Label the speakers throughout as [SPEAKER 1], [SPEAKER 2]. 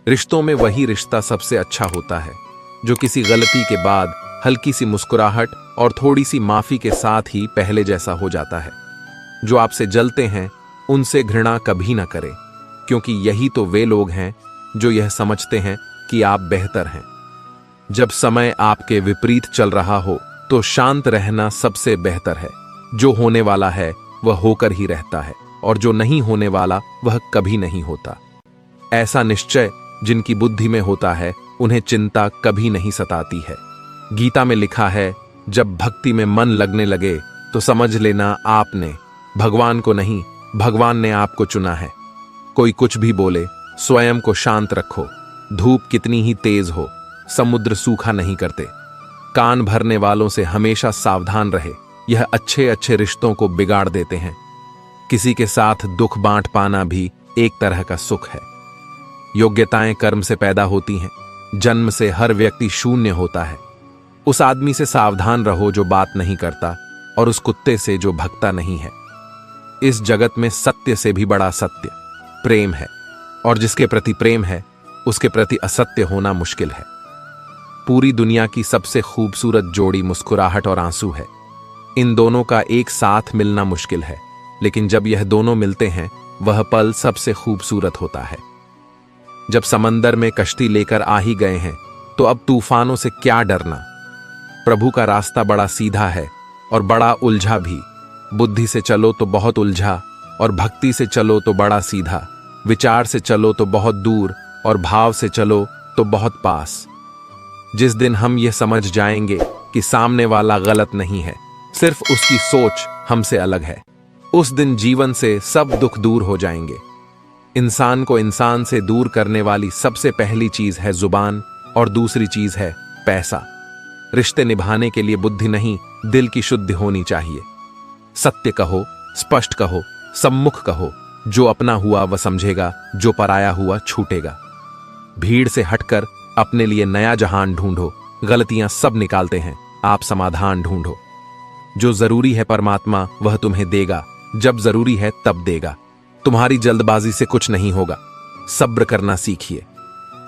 [SPEAKER 1] रिश्तों में वही रिश्ता सबसे अच्छा होता है जो किसी गलती के बाद हल्की सी मुस्कुराहट और थोड़ी सी माफी के साथ ही पहले जैसा हो जाता है। जो आपसे जलते हैं उनसे घृणा कभी ना करें, क्योंकि यही तो वे लोग हैं जो यह समझते हैं कि आप बेहतर हैं। जब समय आपके विपरीत चल रहा हो तो शांत रहना सबसे बेहतर है। जो होने वाला है वह होकर ही रहता है, और जो नहीं होने वाला वह कभी नहीं होता। ऐसा निश्चय जिनकी बुद्धि में होता है उन्हें चिंता कभी नहीं सताती है। गीता में लिखा है, जब भक्ति में मन लगने लगे तो समझ लेना आपने भगवान को नहीं, भगवान ने आपको चुना है। कोई कुछ भी बोले, स्वयं को शांत रखो। धूप कितनी ही तेज हो, समुद्र सूखा नहीं करते। कान भरने वालों से हमेशा सावधान रहे, यह अच्छे अच्छे रिश्तों को बिगाड़ देते हैं। किसी के साथ दुख बांट पाना भी एक तरह का सुख है। योग्यताएं कर्म से पैदा होती हैं, जन्म से हर व्यक्ति शून्य होता है। उस आदमी से सावधान रहो जो बात नहीं करता, और उस कुत्ते से जो भगता नहीं है। इस जगत में सत्य से भी बड़ा सत्य प्रेम है, और जिसके प्रति प्रेम है उसके प्रति असत्य होना मुश्किल है। पूरी दुनिया की सबसे खूबसूरत जोड़ी मुस्कुराहट और आंसू है। इन दोनों का एक साथ मिलना मुश्किल है, लेकिन जब यह दोनों मिलते हैं वह पल सबसे खूबसूरत होता है। जब समंदर में कश्ती लेकर आ ही गए हैं तो अब तूफानों से क्या डरना। प्रभु का रास्ता बड़ा सीधा है और बड़ा उलझा भी। बुद्धि से चलो तो बहुत उलझा, और भक्ति से चलो तो बड़ा सीधा। विचार से चलो तो बहुत दूर, और भाव से चलो तो बहुत पास। जिस दिन हम यह समझ जाएंगे कि सामने वाला गलत नहीं है, सिर्फ उसकी सोच हमसे अलग है, उस दिन जीवन से सब दुख दूर हो जाएंगे। इंसान को इंसान से दूर करने वाली सबसे पहली चीज है जुबान, और दूसरी चीज है पैसा। रिश्ते निभाने के लिए बुद्धि नहीं, दिल की शुद्धि होनी चाहिए। सत्य कहो, स्पष्ट कहो, सम्मुख कहो। जो अपना हुआ वह समझेगा, जो पराया हुआ छूटेगा। भीड़ से हटकर अपने लिए नया जहान ढूंढो। गलतियां सब निकालते हैं, आप समाधान ढूंढो। जो जरूरी है परमात्मा वह तुम्हें देगा, जब जरूरी है तब देगा। तुम्हारी जल्दबाजी से कुछ नहीं होगा, सब्र करना सीखिए।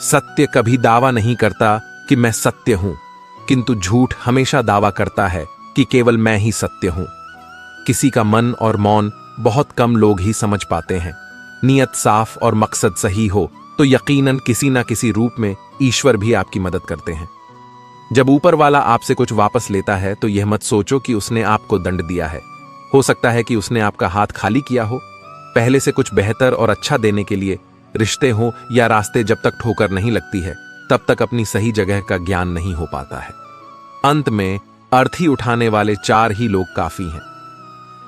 [SPEAKER 1] सत्य कभी दावा नहीं करता कि मैं सत्य हूं, किंतु झूठ हमेशा दावा करता है कि केवल मैं ही सत्य हूं। किसी का मन और मौन बहुत कम लोग ही समझ पाते हैं। नियत साफ और मकसद सही हो तो यकीनन किसी ना किसी रूप में ईश्वर भी आपकी मदद करते हैं। जब ऊपर वाला आपसे कुछ वापस लेता है तो यह मत सोचो कि उसने आपको दंड दिया है। हो सकता है कि उसने आपका हाथ खाली किया हो। पहले से कुछ बेहतर और अच्छा देने के लिए रिश्ते हो या रास्ते जब तक ठोकर नहीं लगती है तब तक अपनी सही जगह का ज्ञान नहीं हो पाता है। अंत में अर्थी उठाने वाले 4 ही लोग काफी हैं।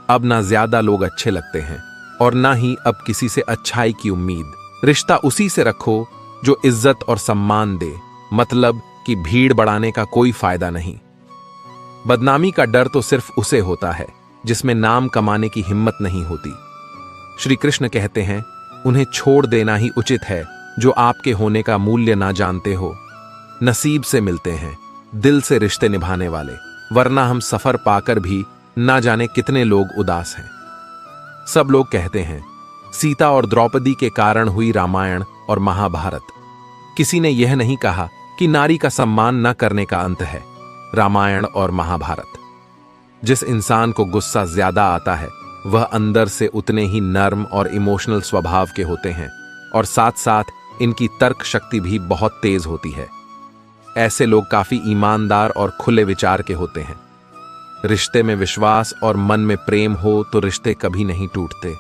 [SPEAKER 1] अब ना ज्यादा लोग अच्छे लगते हैं और ना ही अब किसी से अच्छाई की उम्मीद। रिश्ता उसी से रखो जो इज्जत और सम्मान दे, मतलब कि भीड़ बढ़ाने का कोई फायदा नहीं। बदनामी का डर तो सिर्फ उसे होता है जिसमें नाम कमाने की हिम्मत नहीं होती। श्री कृष्ण कहते हैं, उन्हें छोड़ देना ही उचित है जो आपके होने का मूल्य ना जानते हो। नसीब से मिलते हैं दिल से रिश्ते निभाने वाले, वरना हम सफर पाकर भी ना जाने कितने लोग उदास हैं। सब लोग कहते हैं सीता और द्रौपदी के कारण हुई रामायण और महाभारत। किसी ने यह नहीं कहा कि नारी का सम्मान न करने का अंत है रामायण और महाभारत। जिस इंसान को गुस्सा ज्यादा आता है वह अंदर से उतने ही नर्म और इमोशनल स्वभाव के होते हैं, और साथ साथ इनकी तर्क शक्ति भी बहुत तेज होती है। ऐसे लोग काफी ईमानदार और खुले विचार के होते हैं। रिश्ते में विश्वास और मन में प्रेम हो तो रिश्ते कभी नहीं टूटते।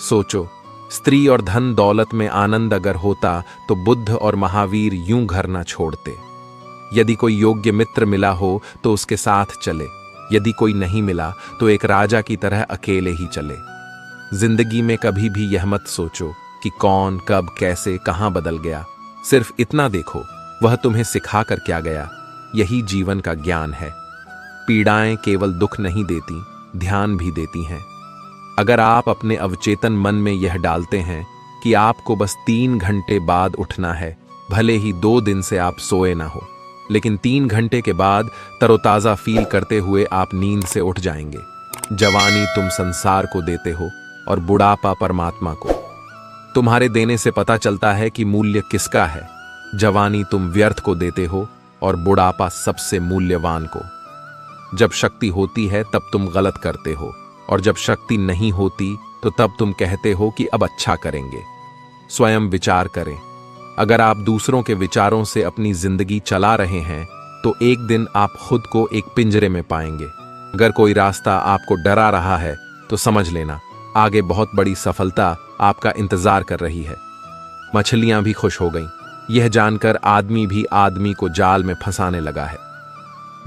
[SPEAKER 1] सोचो, स्त्री और धन दौलत में आनंद अगर होता तो बुद्ध और महावीर यूं घर ना छोड़ते। यदि कोई योग्य मित्र मिला हो तो उसके साथ चले, यदि कोई नहीं मिला तो एक राजा की तरह अकेले ही चले। जिंदगी में कभी भी यह मत सोचो कि कौन कब कैसे कहां बदल गया। सिर्फ इतना देखो वह तुम्हें सिखा कर क्या गया। यही जीवन का ज्ञान है। पीड़ाएं केवल दुख नहीं देती, ध्यान भी देती हैं। अगर आप अपने अवचेतन मन में यह डालते हैं कि आपको बस 3 घंटे बाद उठना है, भले ही 2 दिन से आप सोए ना हो, लेकिन 3 घंटे के बाद तरोताजा फील करते हुए आप नींद से उठ जाएंगे। जवानी तुम संसार को देते हो और बुढ़ापा परमात्मा को। तुम्हारे देने से पता चलता है कि मूल्य किसका है। जवानी तुम व्यर्थ को देते हो और बुढ़ापा सबसे मूल्यवान को। जब शक्ति होती है तब तुम गलत करते हो, और जब शक्ति नहीं होती तो तब तुम कहते हो कि अब अच्छा करेंगे। स्वयं विचार करें। अगर आप दूसरों के विचारों से अपनी जिंदगी चला रहे हैं तो एक दिन आप खुद को एक पिंजरे में पाएंगे। अगर कोई रास्ता आपको डरा रहा है तो समझ लेना आगे बहुत बड़ी सफलता आपका इंतजार कर रही है। मछलियां भी खुश हो गईं, यह जानकर आदमी भी आदमी को जाल में फंसाने लगा है।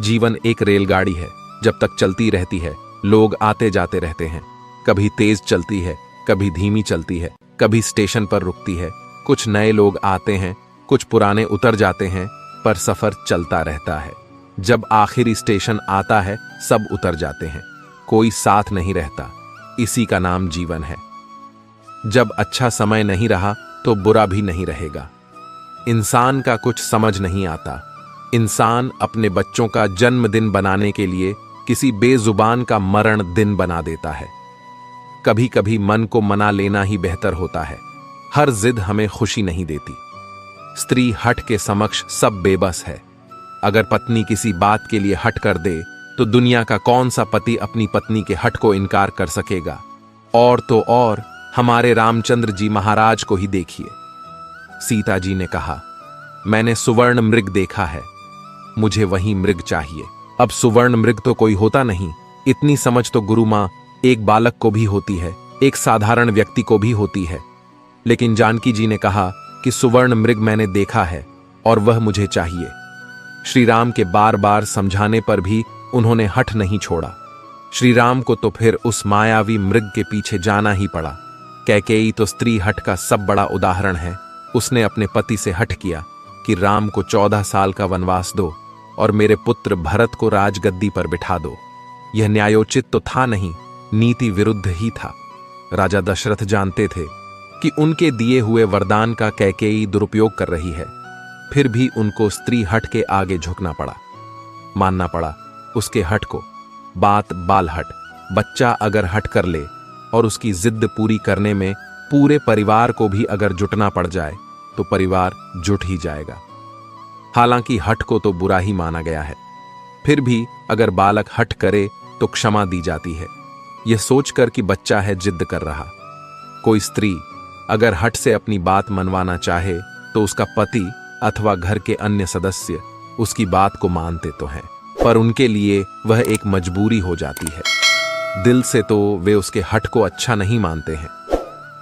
[SPEAKER 1] जीवन एक रेलगाड़ी है, जब तक चलती रहती है लोग आते जाते रहते हैं। कभी तेज चलती है, कभी धीमी चलती है, कभी स्टेशन पर रुकती है। कुछ नए लोग आते हैं, कुछ पुराने उतर जाते हैं, पर सफर चलता रहता है। जब आखिरी स्टेशन आता है सब उतर जाते हैं, कोई साथ नहीं रहता। इसी का नाम जीवन है। जब अच्छा समय नहीं रहा तो बुरा भी नहीं रहेगा। इंसान का कुछ समझ नहीं आता। इंसान अपने बच्चों का जन्मदिन बनाने के लिए किसी बेजुबान का मरण दिन बना देता है। कभी कभी मन को मना लेना ही बेहतर होता है। हर जिद हमें खुशी नहीं देती। स्त्री हठ के समक्ष सब बेबस है। अगर पत्नी किसी बात के लिए हट कर दे तो दुनिया का कौन सा पति अपनी पत्नी के हट को इनकार कर सकेगा। और तो और हमारे रामचंद्र जी महाराज को ही देखिए। सीता जी ने कहा, मैंने सुवर्ण मृग देखा है, मुझे वही मृग चाहिए। अब सुवर्ण मृग तो कोई होता नहीं। इतनी समझ तो गुरु मां एक बालक को भी होती है, एक साधारण व्यक्ति को भी होती है। लेकिन जानकी जी ने कहा कि सुवर्ण मृग मैंने देखा है और वह मुझे चाहिए। श्री राम के बार बार समझाने पर भी उन्होंने हठ नहीं छोड़ा। श्री राम को तो फिर उस मायावी मृग के पीछे जाना ही पड़ा। कैकेयी तो स्त्री हठ का सब बड़ा उदाहरण है। उसने अपने पति से हठ किया कि राम को 14 साल का वनवास दो और मेरे पुत्र भरत को राजगद्दी पर बिठा दो। यह न्यायोचित तो था नहीं, नीति विरुद्ध ही था। राजा दशरथ जानते थे कि उनके दिए हुए वरदान का कैकेयी दुरुपयोग कर रही है, फिर भी उनको स्त्री हठ के आगे झुकना पड़ा, मानना पड़ा उसके हठ को। बात बाल हट। बच्चा अगर हट कर ले और उसकी जिद पूरी करने में पूरे परिवार को भी अगर जुटना पड़ जाए तो परिवार जुट ही जाएगा। हालांकि हठ को तो बुरा ही माना गया है, फिर भी अगर बालक हठ करे तो क्षमा दी जाती है, यह सोचकर कि बच्चा है जिद कर रहा। कोई स्त्री अगर हठ से अपनी बात मनवाना चाहे तो उसका पति अथवा घर के अन्य सदस्य उसकी बात को मानते तो हैं, पर उनके लिए वह एक मजबूरी हो जाती है। दिल से तो वे उसके हठ को अच्छा नहीं मानते हैं।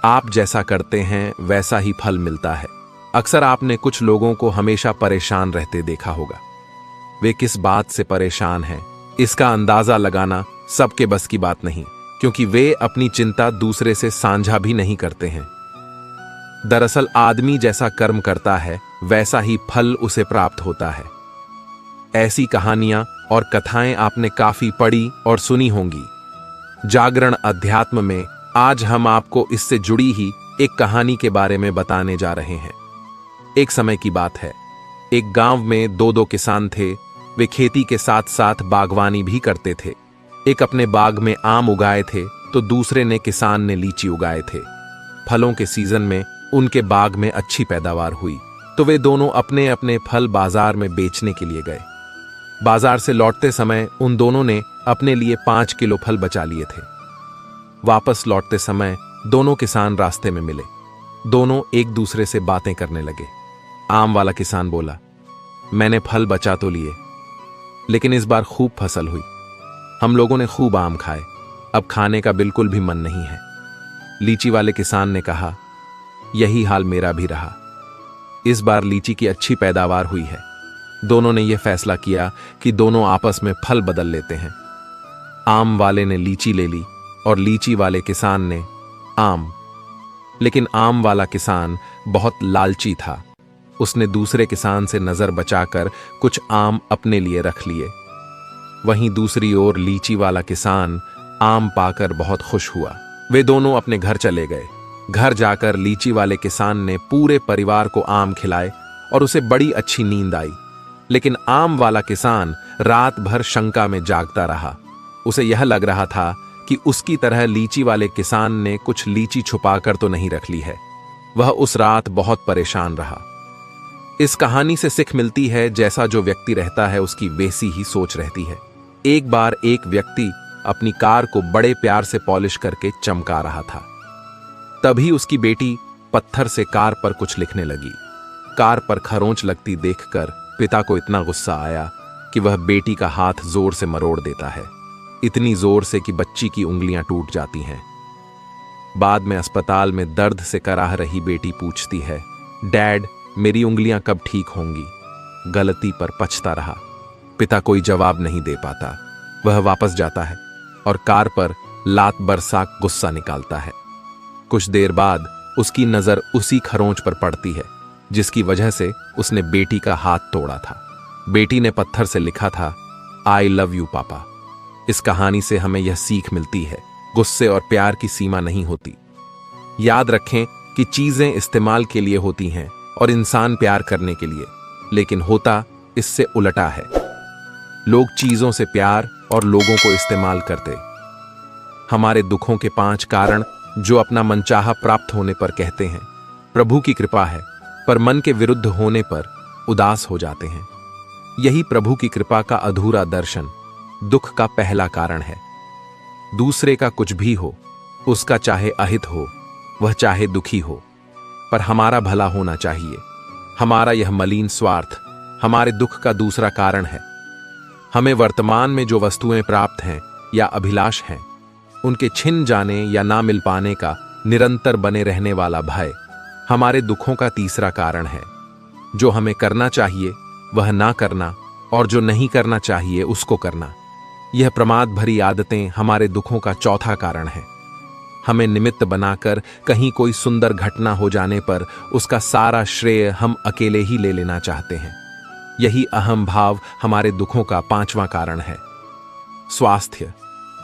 [SPEAKER 1] आप जैसा करते हैं वैसा ही फल मिलता है। अक्सर आपने कुछ लोगों को हमेशा परेशान रहते देखा होगा। वे किस बात से परेशान हैं, इसका अंदाजा लगाना सबके बस की बात नहीं, क्योंकि वे अपनी चिंता दूसरे से साझा भी नहीं करते हैं। दरअसल आदमी जैसा कर्म करता है वैसा ही फल उसे प्राप्त होता है। ऐसी कहानियां और कथाएं आपने काफी पढ़ी और सुनी होंगी। जागरण अध्यात्म में आज हम आपको इससे जुड़ी ही एक कहानी के बारे में बताने जा रहे हैं। एक समय की बात है, एक गांव में दो किसान थे। वे खेती के साथ साथ बागवानी भी करते थे। एक अपने बाग में आम उगाए थे तो दूसरे ने किसान ने लीची उगाए थे। फलों के सीजन में उनके बाग में अच्छी पैदावार हुई तो वे दोनों अपने अपने फल बाजार में बेचने के लिए गए। बाजार से लौटते समय उन दोनों ने अपने लिए 5 किलो फल बचा लिए थे। वापस लौटते समय दोनों किसान रास्ते में मिले। दोनों एक दूसरे से बातें करने लगे। आम वाला किसान बोला, मैंने फल बचा तो लिए, लेकिन इस बार खूब फसल हुई। हम लोगों ने खूब आम खाए, अब खाने का बिल्कुल भी मन नहीं है। लीची वाले किसान ने कहा, यही हाल मेरा भी रहा। इस बार लीची की अच्छी पैदावार हुई है। दोनों ने यह फैसला किया कि दोनों आपस में फल बदल लेते हैं। आम वाले ने लीची ले ली और लीची वाले किसान ने आम। लेकिन आम वाला किसान बहुत लालची था। उसने दूसरे किसान से नजर बचाकर कुछ आम अपने लिए रख लिए। वहीं दूसरी ओर लीची वाला किसान आम पाकर बहुत खुश हुआ। वे दोनों अपने घर चले गए। घर जाकर लीची वाले किसान ने पूरे परिवार को आम खिलाए और उसे बड़ी अच्छी नींद आई। लेकिन आम वाला किसान रात भर शंका में जागता रहा। उसे यह लग रहा था कि उसकी तरह लीची वाले किसान ने कुछ लीची छुपाकर तो नहीं रख ली है। वह उस रात बहुत परेशान रहा। इस कहानी से सिख मिलती है, जैसा जो व्यक्ति रहता है उसकी वैसी ही सोच रहती है। एक बार एक व्यक्ति अपनी कार को बड़े प्यार से पॉलिश करके चमका रहा था। तभी उसकी बेटी पत्थर से कार पर कुछ लिखने लगी। कार पर खरोंच लगती देखकर पिता को इतना गुस्सा आया कि वह बेटी का हाथ जोर से मरोड़ देता है, इतनी जोर से कि बच्ची की उंगलियां टूट जाती हैं। बाद में अस्पताल में दर्द से कराह रही बेटी पूछती है, डैड, मेरी उंगलियां कब ठीक होंगी? गलती पर पछता रहा। पिता कोई जवाब नहीं दे पाता। वह वापस जाता है और कार पर लात बरसा गुस्सा निकालता है। कुछ देर बाद उसकी नजर उसी खरोंच पर पड़ती है जिसकी वजह से उसने बेटी का हाथ तोड़ा था। बेटी ने पत्थर से लिखा था, आई लव यू पापा। इस कहानी से हमें यह सीख मिलती है, गुस्से और प्यार की सीमा नहीं होती। याद रखें कि चीजें इस्तेमाल के लिए होती हैं और इंसान प्यार करने के लिए, लेकिन होता इससे उलटा है। लोग चीजों से प्यार और लोगों को इस्तेमाल करते। हमारे दुखों के 5 कारण जो अपना मनचाहा प्राप्त होने पर कहते हैं प्रभु की कृपा है, पर मन के विरुद्ध होने पर उदास हो जाते हैं। यही प्रभु की कृपा का अधूरा दर्शन दुख का पहला कारण है। दूसरे का कुछ भी हो, उसका चाहे अहित हो, वह चाहे दुखी हो, पर हमारा भला होना चाहिए। हमारा यह मलिन स्वार्थ हमारे दुख का दूसरा कारण है। हमें वर्तमान में जो वस्तुएं प्राप्त हैं या अभिलाष हैं, उनके छिन जाने या ना मिल पाने का निरंतर बने रहने वाला भय हमारे दुखों का तीसरा कारण है। जो हमें करना चाहिए वह ना करना और जो नहीं करना चाहिए उसको करना, यह प्रमाद भरी आदतें हमारे दुखों का चौथा कारण है। हमें निमित्त बनाकर कहीं कोई सुंदर घटना हो जाने पर उसका सारा श्रेय हम अकेले ही ले लेना चाहते हैं। यही अहम भाव हमारे दुखों का 5वां कारण है। स्वास्थ्य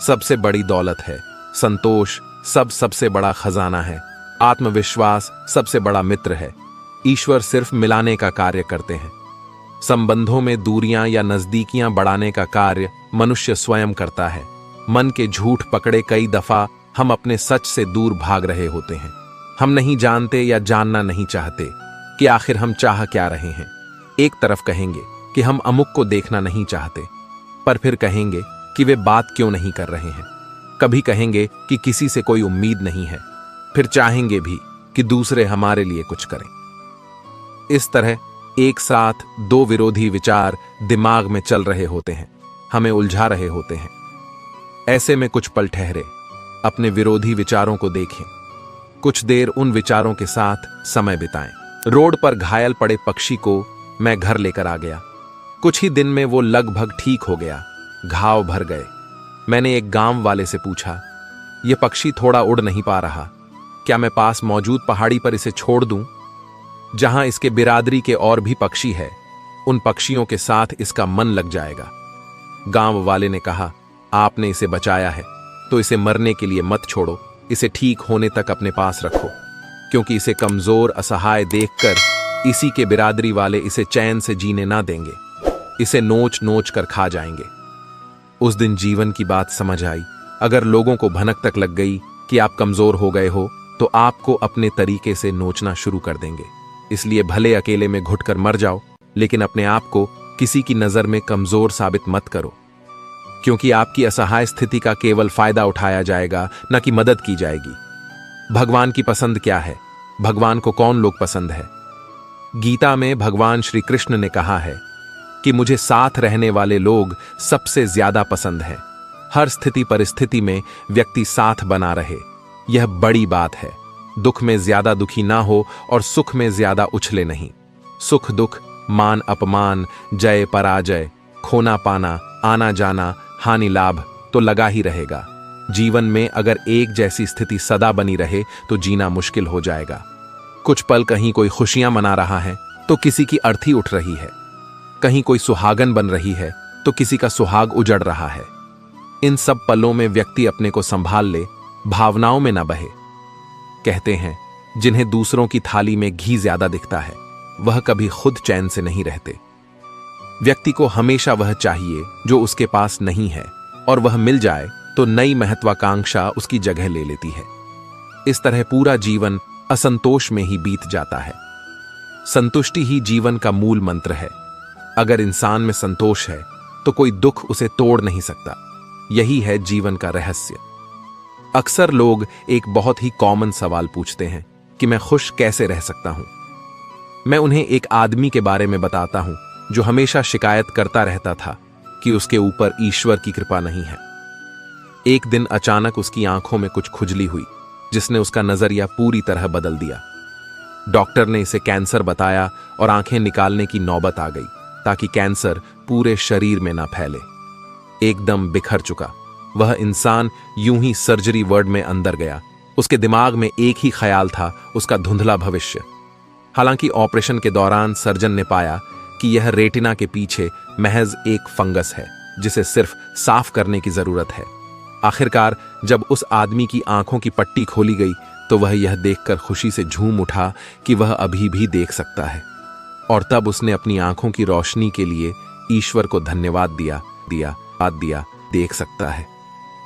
[SPEAKER 1] सबसे बड़ी दौलत है। संतोष सबसे बड़ा खजाना है। आत्मविश्वास सबसे बड़ा मित्र है। ईश्वर सिर्फ मिलाने का कार्य करते हैं। संबंधों में दूरियां या नजदीकियां बढ़ाने का कार्य मनुष्य स्वयं करता है। मन के झूठ पकड़े कई दफा हम अपने सच से दूर भाग रहे होते हैं। हम नहीं जानते या जानना नहीं चाहते कि आखिर हम चाह क्या रहे हैं। एक तरफ कहेंगे कि हम अमुक को देखना नहीं चाहते, पर फिर कहेंगे कि वे बात क्यों नहीं कर रहे हैं। कभी कहेंगे कि किसी से कोई उम्मीद नहीं है, फिर चाहेंगे भी कि दूसरे हमारे लिए कुछ करें। इस तरह एक साथ 2 विरोधी विचार दिमाग में चल रहे होते हैं, हमें उलझा रहे होते हैं। ऐसे में कुछ पल ठहरे, अपने विरोधी विचारों को देखें, कुछ देर उन विचारों के साथ समय बिताएं। रोड पर घायल पड़े पक्षी को मैं घर लेकर आ गया। कुछ ही दिन में वो लगभग ठीक हो गया, घाव भर गए। मैंने एक गांव वाले से पूछा, यह पक्षी थोड़ा उड़ नहीं पा रहा, क्या मैं पास मौजूद पहाड़ी पर इसे छोड़ दूं, जहां इसके बिरादरी के और भी पक्षी है? उन पक्षियों के साथ इसका मन लग जाएगा। गांव वाले ने कहा, आपने इसे बचाया है तो इसे मरने के लिए मत छोड़ो, इसे ठीक होने तक अपने पास रखो, क्योंकि इसे कमजोर असहाय देखकर इसी के बिरादरी वाले इसे चैन से जीने ना देंगे, इसे नोच नोच कर खा जाएंगे। उस दिन जीवन की बात समझ आई। अगर लोगों को भनक तक लग गई कि आप कमजोर हो गए हो, तो आपको अपने तरीके से नोचना शुरू कर देंगे। इसलिए भले अकेले में घुटकर मर जाओ, लेकिन अपने आप को किसी की नजर में कमजोर साबित मत करो, क्योंकि आपकी असहाय स्थिति का केवल फायदा उठाया जाएगा, न कि मदद की जाएगी। भगवान की पसंद क्या है? भगवान को कौन लोग पसंद है? गीता में भगवान श्री कृष्ण ने कहा है कि मुझे साथ रहने वाले लोग सबसे ज्यादा पसंद हैं। हर स्थिति परिस्थिति में व्यक्ति साथ बना रहे, यह बड़ी बात है। दुख में ज्यादा दुखी ना हो और सुख में ज्यादा उछले नहीं। सुख दुख, मान अपमान, जय पराजय, खोना पाना, आना जाना, हानि लाभ तो लगा ही रहेगा। जीवन में अगर एक जैसी स्थिति सदा बनी रहे तो जीना मुश्किल हो जाएगा। कुछ पल कहीं कोई खुशियां मना रहा है तो किसी की अर्थी उठ रही है, कहीं कोई सुहागन बन रही है तो किसी का सुहाग उजड़ रहा है। इन सब पलों में व्यक्ति अपने को संभाल ले, भावनाओं में न बहे। कहते हैं जिन्हें दूसरों की थाली में घी ज्यादा दिखता है, वह कभी खुद चैन से नहीं रहते। व्यक्ति को हमेशा वह चाहिए जो उसके पास नहीं है, और वह मिल जाए तो नई महत्वाकांक्षा उसकी जगह ले लेती है। इस तरह पूरा जीवन असंतोष में ही बीत जाता है। संतुष्टि ही जीवन का मूल मंत्र है। अगर इंसान में संतोष है तो कोई दुख उसे तोड़ नहीं सकता। यही है जीवन का रहस्य। अक्सर लोग एक बहुत ही कॉमन सवाल पूछते हैं कि मैं खुश कैसे रह सकता हूं। मैं उन्हें एक आदमी के बारे में बताता हूं जो हमेशा शिकायत करता रहता था कि उसके ऊपर ईश्वर की कृपा नहीं है। एक दिन अचानक उसकी आंखों में कुछ खुजली हुई जिसने उसका नजरिया पूरी तरह बदल दिया। डॉक्टर ने इसे कैंसर बताया और आंखें निकालने की नौबत आ गई ताकि कैंसर पूरे शरीर में ना फैले। एकदम बिखर चुका वह इंसान यूं ही सर्जरी वार्ड में अंदर गया। उसके दिमाग में एक ही ख्याल था, उसका धुंधला भविष्य। हालांकि ऑपरेशन के दौरान सर्जन ने पाया कि यह रेटिना के पीछे महज एक फंगस है जिसे सिर्फ साफ करने की जरूरत है। आखिरकार जब उस आदमी की आंखों की पट्टी खोली गई तो वह यह देखकर खुशी से झूम उठा कि वह अभी भी देख सकता है। और तब उसने अपनी आंखों की रोशनी के लिए ईश्वर को धन्यवाद दिया। देख सकता है।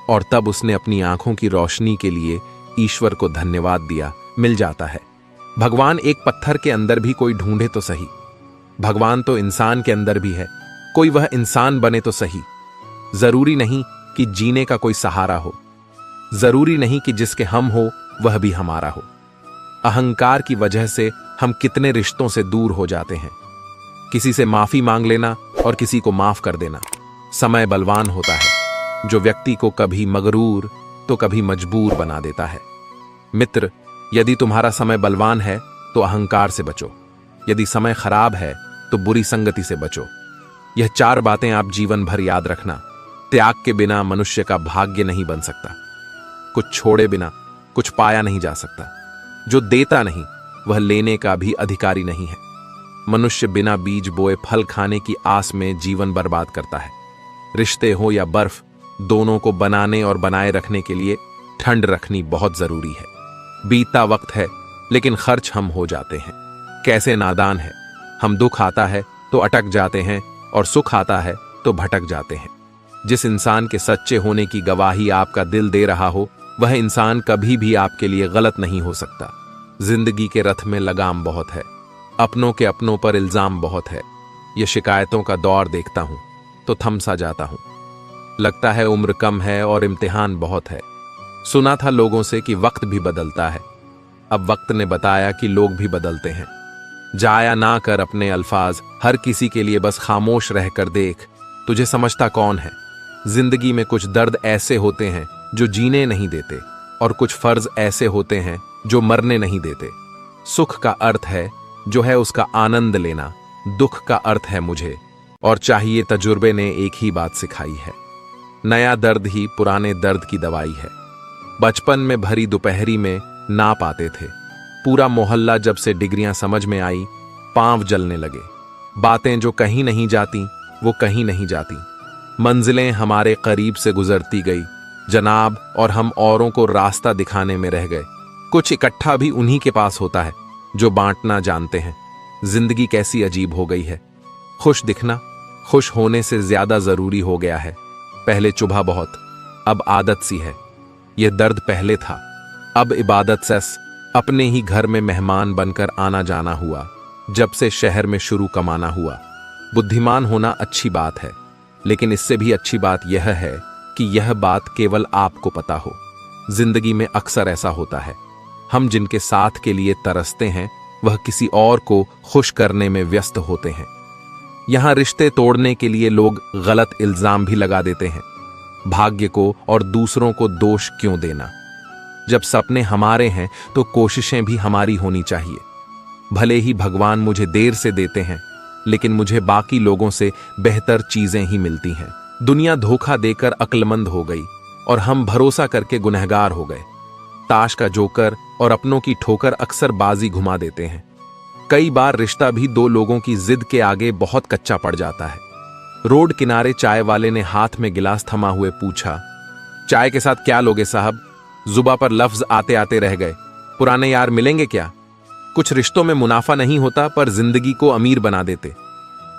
[SPEAKER 1] और तब उसने अपनी आंखों की रोशनी के लिए ईश्वर को धन्यवाद दिया। मिल जाता है। भगवान एक पत्थर के अंदर भी कोई ढूंढे तो सही। भगवान तो इंसान के अंदर भी है, कोई वह इंसान बने तो सही। जरूरी नहीं कि जीने का कोई सहारा हो, जरूरी नहीं कि जिसके हम हो वह भी हमारा हो। अहंकार की वजह से हम कितने रिश्तों से दूर हो जाते हैं। किसी से माफी मांग लेना और किसी को माफ कर देना। समय बलवान होता है जो व्यक्ति को कभी मगरूर तो कभी मजबूर बना देता है। मित्र, यदि तुम्हारा समय बलवान है तो अहंकार से बचो। यदि समय खराब है तो बुरी संगति से बचो। यह 4 बातें आप जीवन भर याद रखना। त्याग के बिना मनुष्य का भाग्य नहीं बन सकता। कुछ छोड़े बिना कुछ पाया नहीं जा सकता। जो देता नहीं वह लेने का भी अधिकारी नहीं है। मनुष्य बिना बीज बोए फल खाने की आस में जीवन बर्बाद करता है। रिश्ते हो या बर्फ, दोनों को बनाने और बनाए रखने के लिए ठंड रखनी बहुत जरूरी है। बीतता वक्त है लेकिन खर्च हम हो जाते हैं। कैसे नादान है। हम दुख आता है तो अटक जाते हैं और सुख आता है तो भटक जाते हैं। जिस इंसान के सच्चे होने की गवाही आपका दिल दे रहा हो वह इंसान कभी भी आपके लिए गलत नहीं हो सकता। जिंदगी के रथ में लगाम बहुत है, अपनों के अपनों पर इल्जाम बहुत है। यह शिकायतों का दौर देखता हूं तो थम सा जाता हूं। लगता है उम्र कम है और इम्तिहान बहुत है। सुना था लोगों से कि वक्त भी बदलता है। अब वक्त ने बताया कि लोग भी बदलते हैं। जाया ना कर अपने अल्फाज, हर किसी के लिए बस खामोश रहकर देख, तुझे समझता कौन है। जिंदगी में कुछ दर्द ऐसे होते हैं जो जीने नहीं देते और कुछ फर्ज ऐसे होते हैं जो मरने नहीं देते। सुख का अर्थ है जो है उसका आनंद लेना, दुख का अर्थ है मुझे और चाहिए तजुर्बे ने एक ही बात सिखाई है। नया दर्द ही पुराने दर्द की दवाई है। बचपन में भरी दोपहरी में ना पाते थे। पूरा मोहल्ला जब से डिग्रियां समझ में आई पांव जलने लगे। बातें जो कहीं नहीं जाती वो कहीं नहीं जाती। मंजिलें हमारे करीब से गुजरती गई जनाब और हम औरों को रास्ता दिखाने में रह गए। कुछ इकट्ठा भी उन्हीं के पास होता है जो बांटना जानते हैं। जिंदगी कैसी अजीब हो गई है। खुश दिखना खुश होने से ज्यादा जरूरी हो गया है। पहले चुभा बहुत, अब आदत सी है। यह दर्द पहले था, अब इबादत सस। अपने ही घर में मेहमान बनकर आना जाना हुआ जब से शहर में शुरू कमाना हुआ। बुद्धिमान होना अच्छी बात है लेकिन इससे भी अच्छी बात यह है कि यह बात केवल आपको पता हो। जिंदगी में अक्सर ऐसा होता है, हम जिनके साथ के लिए तरसते हैं वह किसी और को खुश करने में व्यस्त होते हैं। यहां रिश्ते तोड़ने के लिए लोग गलत इल्जाम भी लगा देते हैं। भाग्य को और दूसरों को दोष क्यों देना। जब सपने हमारे हैं तो कोशिशें भी हमारी होनी चाहिए। भले ही भगवान मुझे देर से देते हैं लेकिन मुझे बाकी लोगों से बेहतर चीजें ही मिलती हैं। दुनिया धोखा देकर अक्लमंद हो गई और हम भरोसा करके गुनहगार हो गए। ताश का जोकर और अपनों की ठोकर अक्सर बाजी घुमा देते हैं। कई बार रिश्ता भी 2 लोगों की जिद के आगे बहुत कच्चा पड़ जाता है। रोड किनारे चाय वाले ने हाथ में गिलास थमा हुए पूछा, चाय के साथ क्या लोगे साहब? जुबा पर लफ्ज आते आते रह गए। पुराने यार मिलेंगे क्या? कुछ रिश्तों में मुनाफा नहीं होता पर जिंदगी को अमीर बना देते।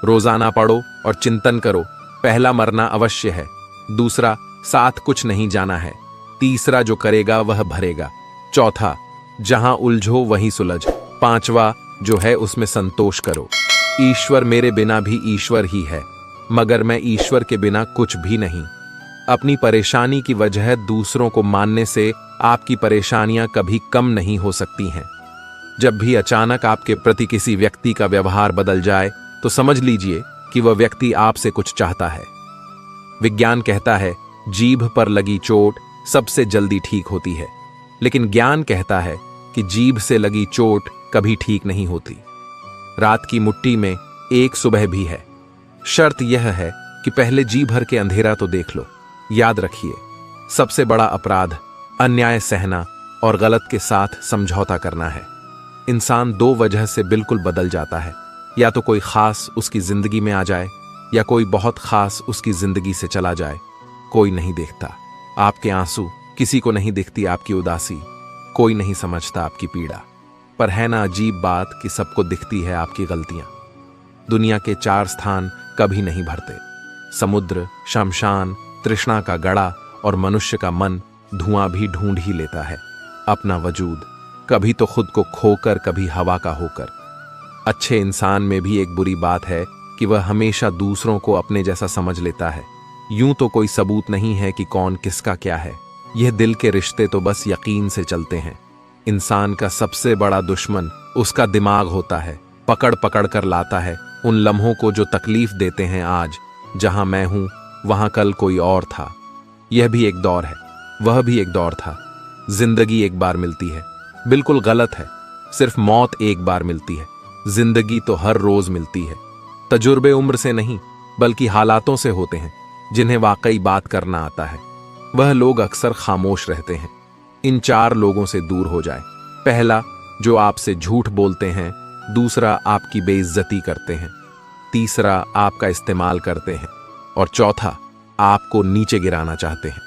[SPEAKER 1] रोजाना पढ़ो और चिंतन करो। पहला मरना अवश्य है, दूसरा साथ कुछ नहीं जाना है, तीसरा जो करेगा वह भरेगा, चौथा जहां उलझो वहीं सुलझ। पांचवा जो है उसमें संतोष करो। ईश्वर मेरे बिना भी ईश्वर ही है, मगर मैं ईश्वर के बिना कुछ भी नहीं। अपनी परेशानी की वजह दूसरों को मानने से आपकी परेशानियां कभी कम नहीं हो सकती हैं। जब भी अचानक आपके प्रति किसी व्यक्ति का व्यवहार बदल जाए तो समझ लीजिए कि वह व्यक्ति आपसे कुछ चाहता है। विज्ञान कहता है जीभ पर लगी चोट सबसे जल्दी ठीक होती है, लेकिन ज्ञान कहता है कि जीभ से लगी चोट कभी ठीक नहीं होती। रात की मुट्ठी में एक सुबह भी है। शर्त यह है कि पहले जी भर के अंधेरा तो देख लो। याद रखिए, सबसे बड़ा अपराध अन्याय सहना और गलत के साथ समझौता करना है। इंसान दो वजह से बिल्कुल बदल जाता है, या तो कोई खास उसकी जिंदगी में आ जाए या कोई बहुत खास उसकी जिंदगी से चला जाए। कोई नहीं देखता आपके आंसू, किसी को नहीं दिखती आपकी उदासी, कोई नहीं समझता आपकी पीड़ा। पर है ना अजीब बात कि सबको दिखती है आपकी गलतियां। दुनिया के चार स्थान कभी नहीं भरते, समुद्र, शमशान, तृष्णा का गड़ा और मनुष्य का मन धुआं भी ढूंढ ही लेता है अपना वजूद, कभी तो खुद को खोकर कभी हवा का होकर। अच्छे इंसान में भी एक बुरी बात है कि वह हमेशा दूसरों को अपने जैसा समझ लेता है। यूं तो कोई सबूत नहीं है कि कौन किसका क्या है, यह दिल के रिश्ते तो बस यकीन से चलते हैं। इंसान का सबसे बड़ा दुश्मन उसका दिमाग होता है, पकड़ पकड़ कर लाता है उन लम्हों को जो तकलीफ देते हैं। आज जहां मैं हूं वहां कल कोई और था। यह भी एक दौर है, वह भी एक दौर था। जिंदगी एक बार मिलती है, बिल्कुल गलत है। सिर्फ मौत एक बार मिलती है, जिंदगी तो हर रोज मिलती है। तजुर्बे उम्र से नहीं बल्कि हालातों से होते हैं जिन्हें वाकई बात करना आता है। वह लोग अक्सर खामोश रहते हैं। इन चार लोगों से दूर हो जाए। पहला, जो आपसे झूठ बोलते हैं। दूसरा, आपकी बेइज्जती करते हैं। तीसरा, आपका इस्तेमाल करते हैं। और चौथा, आपको नीचे गिराना चाहते हैं।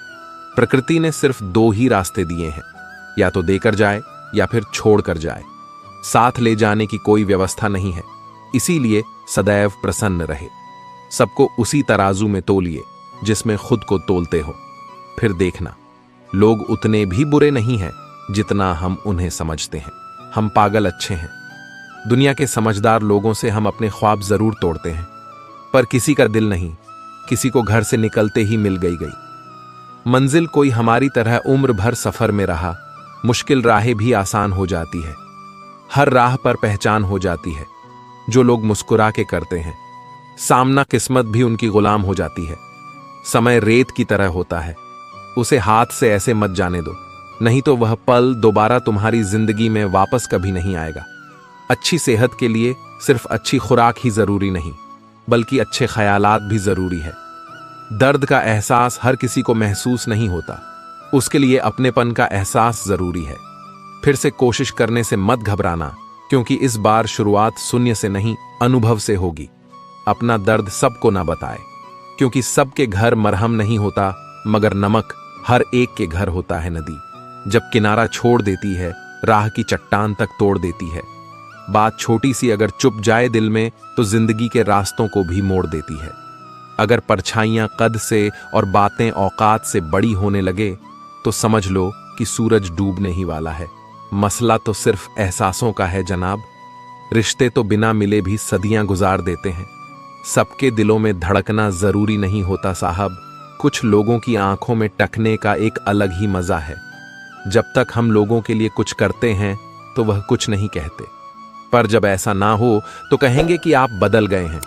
[SPEAKER 1] प्रकृति ने सिर्फ दो ही रास्ते दिए हैं, या तो देकर जाए या फिर छोड़कर जाए। साथ ले जाने की कोई व्यवस्था नहीं है। इसीलिए सदैव प्रसन्न रहे। सबको उसी तराजू में तोलिए जिसमें खुद को तोलते हो। फिर देखना, लोग उतने भी बुरे नहीं हैं जितना हम उन्हें समझते हैं। हम पागल अच्छे हैं। दुनिया के समझदार लोगों से हम अपने ख्वाब जरूर तोड़ते हैं, पर किसी का दिल नहीं। किसी को घर से निकलते ही मिल गई मंजिल कोई हमारी तरह उम्र भर सफर में रहा। मुश्किल राहें भी आसान हो जाती है। हर राह पर पहचान हो जाती है जो लोग मुस्कुरा के करते हैं। सामना किस्मत भी उनकी गुलाम हो जाती है। समय रेत की तरह होता है, उसे हाथ से ऐसे मत जाने दो, नहीं तो वह पल दोबारा तुम्हारी जिंदगी में वापस कभी नहीं आएगा। अच्छी सेहत के लिए सिर्फ अच्छी खुराक ही जरूरी नहीं, बल्कि अच्छे ख्यालात भी जरूरी है। दर्द का एहसास हर किसी को महसूस नहीं होता, उसके लिए अपनेपन का एहसास जरूरी है। फिर से कोशिश करने से मत घबराना, क्योंकि इस बार शुरुआत शून्य से नहीं अनुभव से होगी। अपना दर्द सबको ना बताए, क्योंकि सबके घर मरहम नहीं होता, मगर नमक हर एक के घर होता है। नदी जब किनारा छोड़ देती है, राह की चट्टान तक तोड़ देती है। बात छोटी सी अगर चुप जाए दिल में, तो जिंदगी के रास्तों को भी मोड़ देती है। अगर परछाइयां कद से और बातें औकात से बड़ी होने लगे, तो समझ लो कि सूरज डूबने ही वाला है। मसला तो सिर्फ एहसासों का है जनाब। रिश्ते तो बिना मिले भी सदियां गुजार देते हैं। सबके दिलों में धड़कना जरूरी नहीं होता साहब। कुछ लोगों की आंखों में टकने का एक अलग ही मजा है। जब तक हम लोगों के लिए कुछ करते हैं तो वह कुछ नहीं कहते, पर जब ऐसा ना हो तो कहेंगे कि आप बदल गए हैं।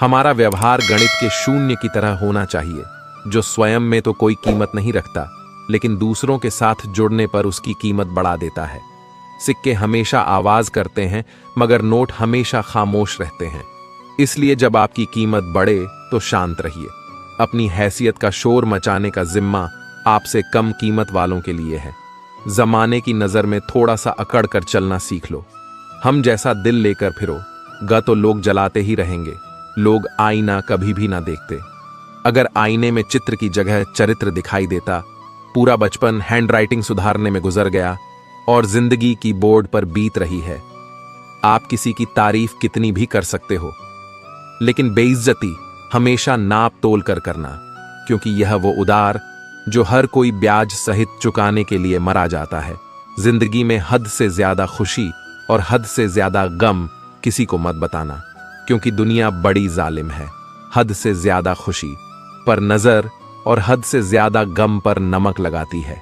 [SPEAKER 1] हमारा व्यवहार गणित के शून्य की तरह होना चाहिए, जो स्वयं में तो कोई कीमत नहीं रखता, लेकिन दूसरों के साथ जुड़ने पर उसकी कीमत बढ़ा देता है। सिक्के हमेशा आवाज करते हैं, मगर नोट हमेशा खामोश रहते हैं। इसलिए जब आपकी कीमत बढ़े तो शांत रहिए। अपनी हैसियत का शोर मचाने का जिम्मा आपसे कम कीमत वालों के लिए है। जमाने की नजर में थोड़ा सा अकड़ कर चलना सीख लो। हम जैसा दिल लेकर फिरो, ग तो लोग जलाते ही रहेंगे। लोग आईना कभी भी ना देखते। अगर आईने में चित्र की जगह चरित्र दिखाई देता, पूरा बचपन हैंडराइटिंग सुधारने में गुजर गया और जिंदगी की बोर्ड पर बीत रही है। आप किसी की तारीफ कितनी भी कर सकते हो, लेकिन बेइज्जती हमेशा नाप तोल कर करना, क्योंकि यह वो उधार जो हर कोई ब्याज सहित चुकाने के लिए मरा जाता है। जिंदगी में हद से ज्यादा खुशी और हद से ज्यादा गम किसी को मत बताना, क्योंकि दुनिया बड़ी जालिम है। हद से ज्यादा खुशी पर नजर और हद से ज्यादा गम पर नमक लगाती है।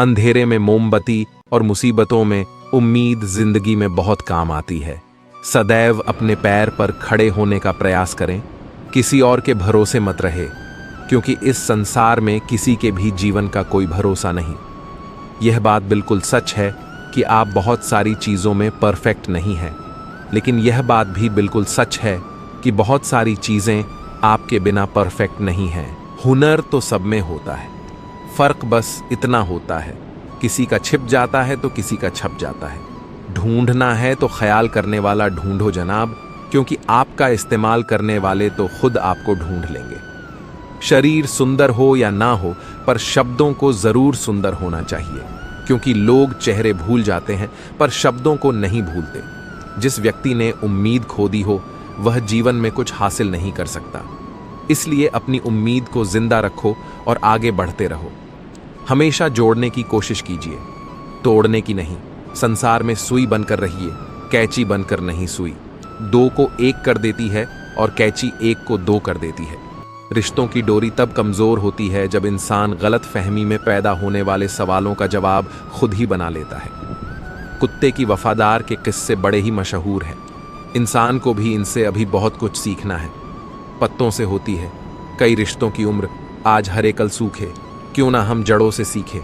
[SPEAKER 1] अंधेरे में मोमबत्ती और मुसीबतों में उम्मीद जिंदगी में बहुत काम आती है। सदैव अपने पैर पर खड़े होने का प्रयास करें, किसी और के भरोसे मत रहे, क्योंकि इस संसार में किसी के भी जीवन का कोई भरोसा नहीं। यह बात बिल्कुल सच है कि आप बहुत सारी चीज़ों में परफेक्ट नहीं हैं, लेकिन यह बात भी बिल्कुल सच है कि बहुत सारी चीज़ें आपके बिना परफेक्ट नहीं हैं। हुनर तो सब में होता है, फर्क बस इतना होता है, किसी का छिप जाता है तो किसी का छप जाता है। ढूंढना है तो ख्याल करने वाला ढूंढो जनाब, क्योंकि आपका इस्तेमाल करने वाले तो खुद आपको ढूंढ लेंगे। शरीर सुंदर हो या ना हो, पर शब्दों को जरूर सुंदर होना चाहिए, क्योंकि लोग चेहरे भूल जाते हैं पर शब्दों को नहीं भूलते। जिस व्यक्ति ने उम्मीद खो दी हो वह जीवन में कुछ हासिल नहीं कर सकता। इसलिए अपनी उम्मीद को जिंदा रखो और आगे बढ़ते रहो। हमेशा जोड़ने की कोशिश कीजिए, तोड़ने की नहीं। संसार में सुई बनकर रहिए, कैंची बनकर नहीं सुई। दो को एक कर देती है और कैंची एक को दो कर देती है। रिश्तों की डोरी तब कमजोर होती है जब इंसान गलत फहमी में पैदा होने वाले सवालों का जवाब खुद ही बना लेता है। कुत्ते की वफादार के किस्से बड़े ही मशहूर हैं। इंसान को भी इनसे अभी बहुत कुछ सीखना है। पत्तों से होती है कई रिश्तों की उम्र, आज हरे कल सूखे, क्यों ना हम जड़ों से सीखे।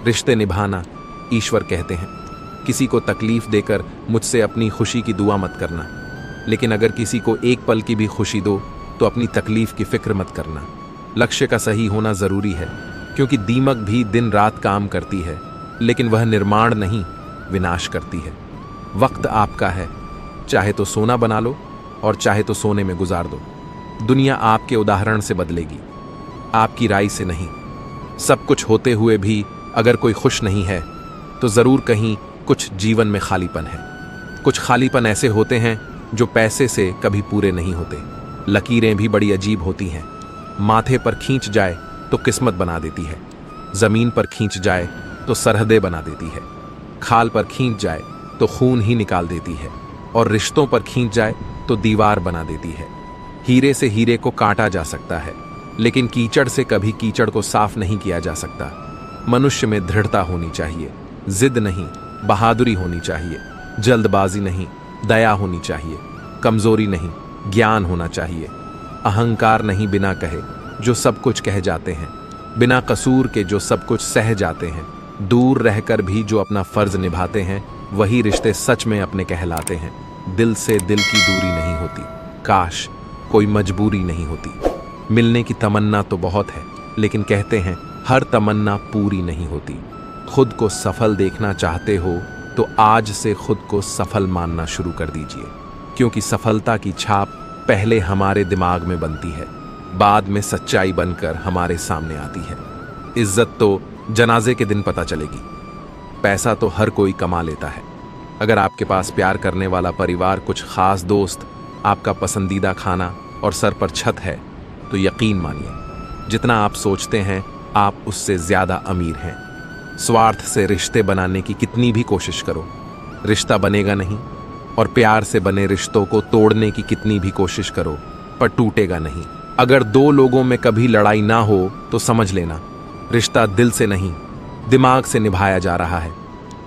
[SPEAKER 1] रिश्ते निभाना ईश्वर कहते हैं। किसी को तकलीफ देकर मुझसे अपनी खुशी की दुआ मत करना, लेकिन अगर किसी को एक पल की भी खुशी दो तो अपनी तकलीफ की फिक्र मत करना। लक्ष्य का सही होना जरूरी है, क्योंकि दीमक भी दिन रात काम करती है, लेकिन वह निर्माण नहीं विनाश करती है। वक्त आपका है, चाहे तो सोना बना लो और चाहे तो सोने में गुजार दो। दुनिया आपके उदाहरण से बदलेगी, आपकी राय से नहीं। सब कुछ होते हुए भी अगर कोई खुश नहीं है तो जरूर कहीं कुछ जीवन में खालीपन है। कुछ खालीपन ऐसे होते हैं जो पैसे से कभी पूरे नहीं होते। लकीरें भी बड़ी अजीब होती हैं। माथे पर खींच जाए तो किस्मत बना देती है, जमीन पर खींच जाए तो सरहदें बना देती है, खाल पर खींच जाए तो खून ही निकाल देती है, और रिश्तों पर खींच जाए तो दीवार बना देती है। हीरे से हीरे को काटा जा सकता है, लेकिन कीचड़ से कभी कीचड़ को साफ नहीं किया जा सकता। मनुष्य में दृढ़ता होनी चाहिए, जिद नहीं, बहादुरी होनी चाहिए। जल्दबाजी नहीं, दया होनी चाहिए। कमजोरी नहीं, ज्ञान होना चाहिए। अहंकार नहीं बिना कहे जो सब कुछ कह जाते हैं, बिना कसूर के जो सब कुछ सह जाते हैं। दूर रहकर भी जो अपना फर्ज निभाते हैं वही रिश्ते सच में अपने कहलाते हैं। दिल से दिल की दूरी नहीं होती, काश कोई मजबूरी नहीं होती। मिलने की तमन्ना तो बहुत है, लेकिन कहते हैं हर तमन्ना पूरी नहीं होती। खुद को सफल देखना चाहते हो तो आज से खुद को सफल मानना शुरू कर दीजिए, क्योंकि सफलता की छाप पहले हमारे दिमाग में बनती है, बाद में सच्चाई बनकर हमारे सामने आती है। इज्जत तो जनाजे के दिन पता चलेगी। पैसा तो हर कोई कमा लेता है। अगर आपके पास प्यार करने वाला परिवार, कुछ खास दोस्त, आपका पसंदीदा खाना और सर पर छत है, तो यकीन मानिए जितना आप सोचते हैं आप उससे ज्यादा अमीर हैं। स्वार्थ से रिश्ते बनाने की कितनी भी कोशिश करो, रिश्ता बनेगा नहीं, और प्यार से बने रिश्तों को तोड़ने की कितनी भी कोशिश करो, पर टूटेगा नहीं। अगर दो लोगों में कभी लड़ाई ना हो तो समझ लेना रिश्ता दिल से नहीं, दिमाग से निभाया जा रहा है।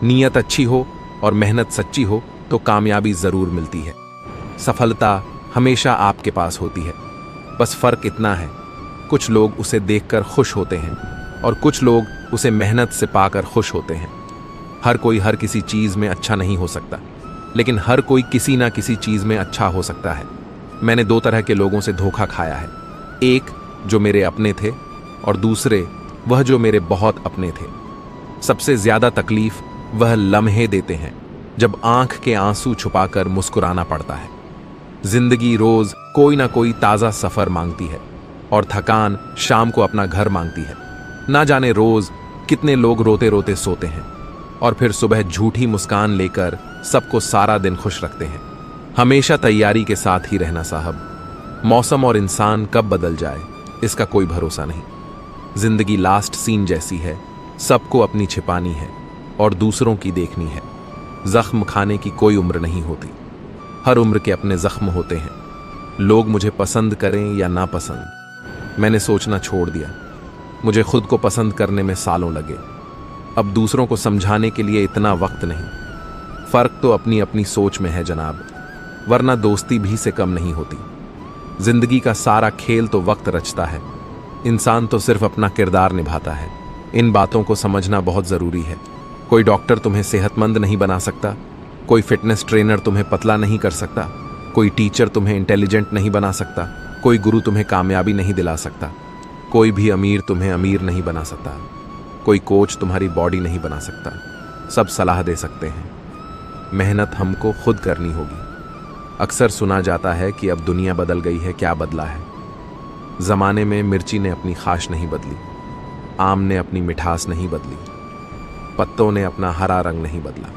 [SPEAKER 1] नीयत अच्छी हो और मेहनत सच्ची हो तो कामयाबी जरूर मिलती है। सफलता हमेशा आपके पास होती है, बस फर्क इतना है, कुछ लोग उसे देखकर खुश होते हैं और कुछ लोग उसे मेहनत से पाकर खुश होते हैं। हर कोई हर किसी चीज में अच्छा नहीं हो सकता, लेकिन हर कोई किसी ना किसी चीज में अच्छा हो सकता है। मैंने दो तरह के लोगों से धोखा खाया है, एक जो मेरे अपने थे और दूसरे वह जो मेरे बहुत अपने थे। सबसे ज्यादा तकलीफ वह लम्हे देते हैं जब आंख के आंसू छुपाकर मुस्कुराना पड़ता है। जिंदगी रोज कोई ना कोई ताजा सफर मांगती है और थकान शाम को अपना घर मांगती है। ना जाने रोज कितने लोग रोते रोते सोते हैं और फिर सुबह झूठी मुस्कान लेकर सबको सारा दिन खुश रखते हैं। हमेशा तैयारी के साथ ही रहना साहब। मौसम और इंसान कब बदल जाए इसका कोई भरोसा नहीं। जिंदगी लास्ट सीन जैसी है, सबको अपनी छिपानी है। और दूसरों की देखनी है। जख्म खाने की कोई उम्र नहीं होती, हर उम्र के अपने जख्म होते हैं। लोग मुझे पसंद करें या ना पसंद, मैंने सोचना छोड़ दिया। मुझे खुद को पसंद करने में सालों लगे। अब दूसरों को समझाने के लिए इतना वक्त नहीं। फर्क तो अपनी अपनी सोच में है जनाब, वरना दोस्ती भी से कम नहीं होती। जिंदगी का सारा खेल तो वक्त रचता है, इंसान तो सिर्फ अपना किरदार निभाता है। इन बातों को समझना बहुत जरूरी है। कोई डॉक्टर तुम्हें सेहतमंद नहीं बना सकता, कोई फिटनेस ट्रेनर तुम्हें पतला नहीं कर सकता, कोई टीचर तुम्हें इंटेलिजेंट नहीं बना सकता, कोई गुरु तुम्हें कामयाबी नहीं दिला सकता, कोई भी अमीर तुम्हें अमीर नहीं बना सकता, कोई कोच तुम्हारी बॉडी नहीं बना सकता। सब सलाह दे सकते हैं, मेहनत हमको खुद करनी होगी। अक्सर सुना जाता है कि अब दुनिया बदल गई है, क्या बदला है? जमाने में मिर्ची ने अपनी खाश नहीं बदली, आम ने अपनी मिठास नहीं बदली, पत्तों ने अपना हरा रंग नहीं बदला।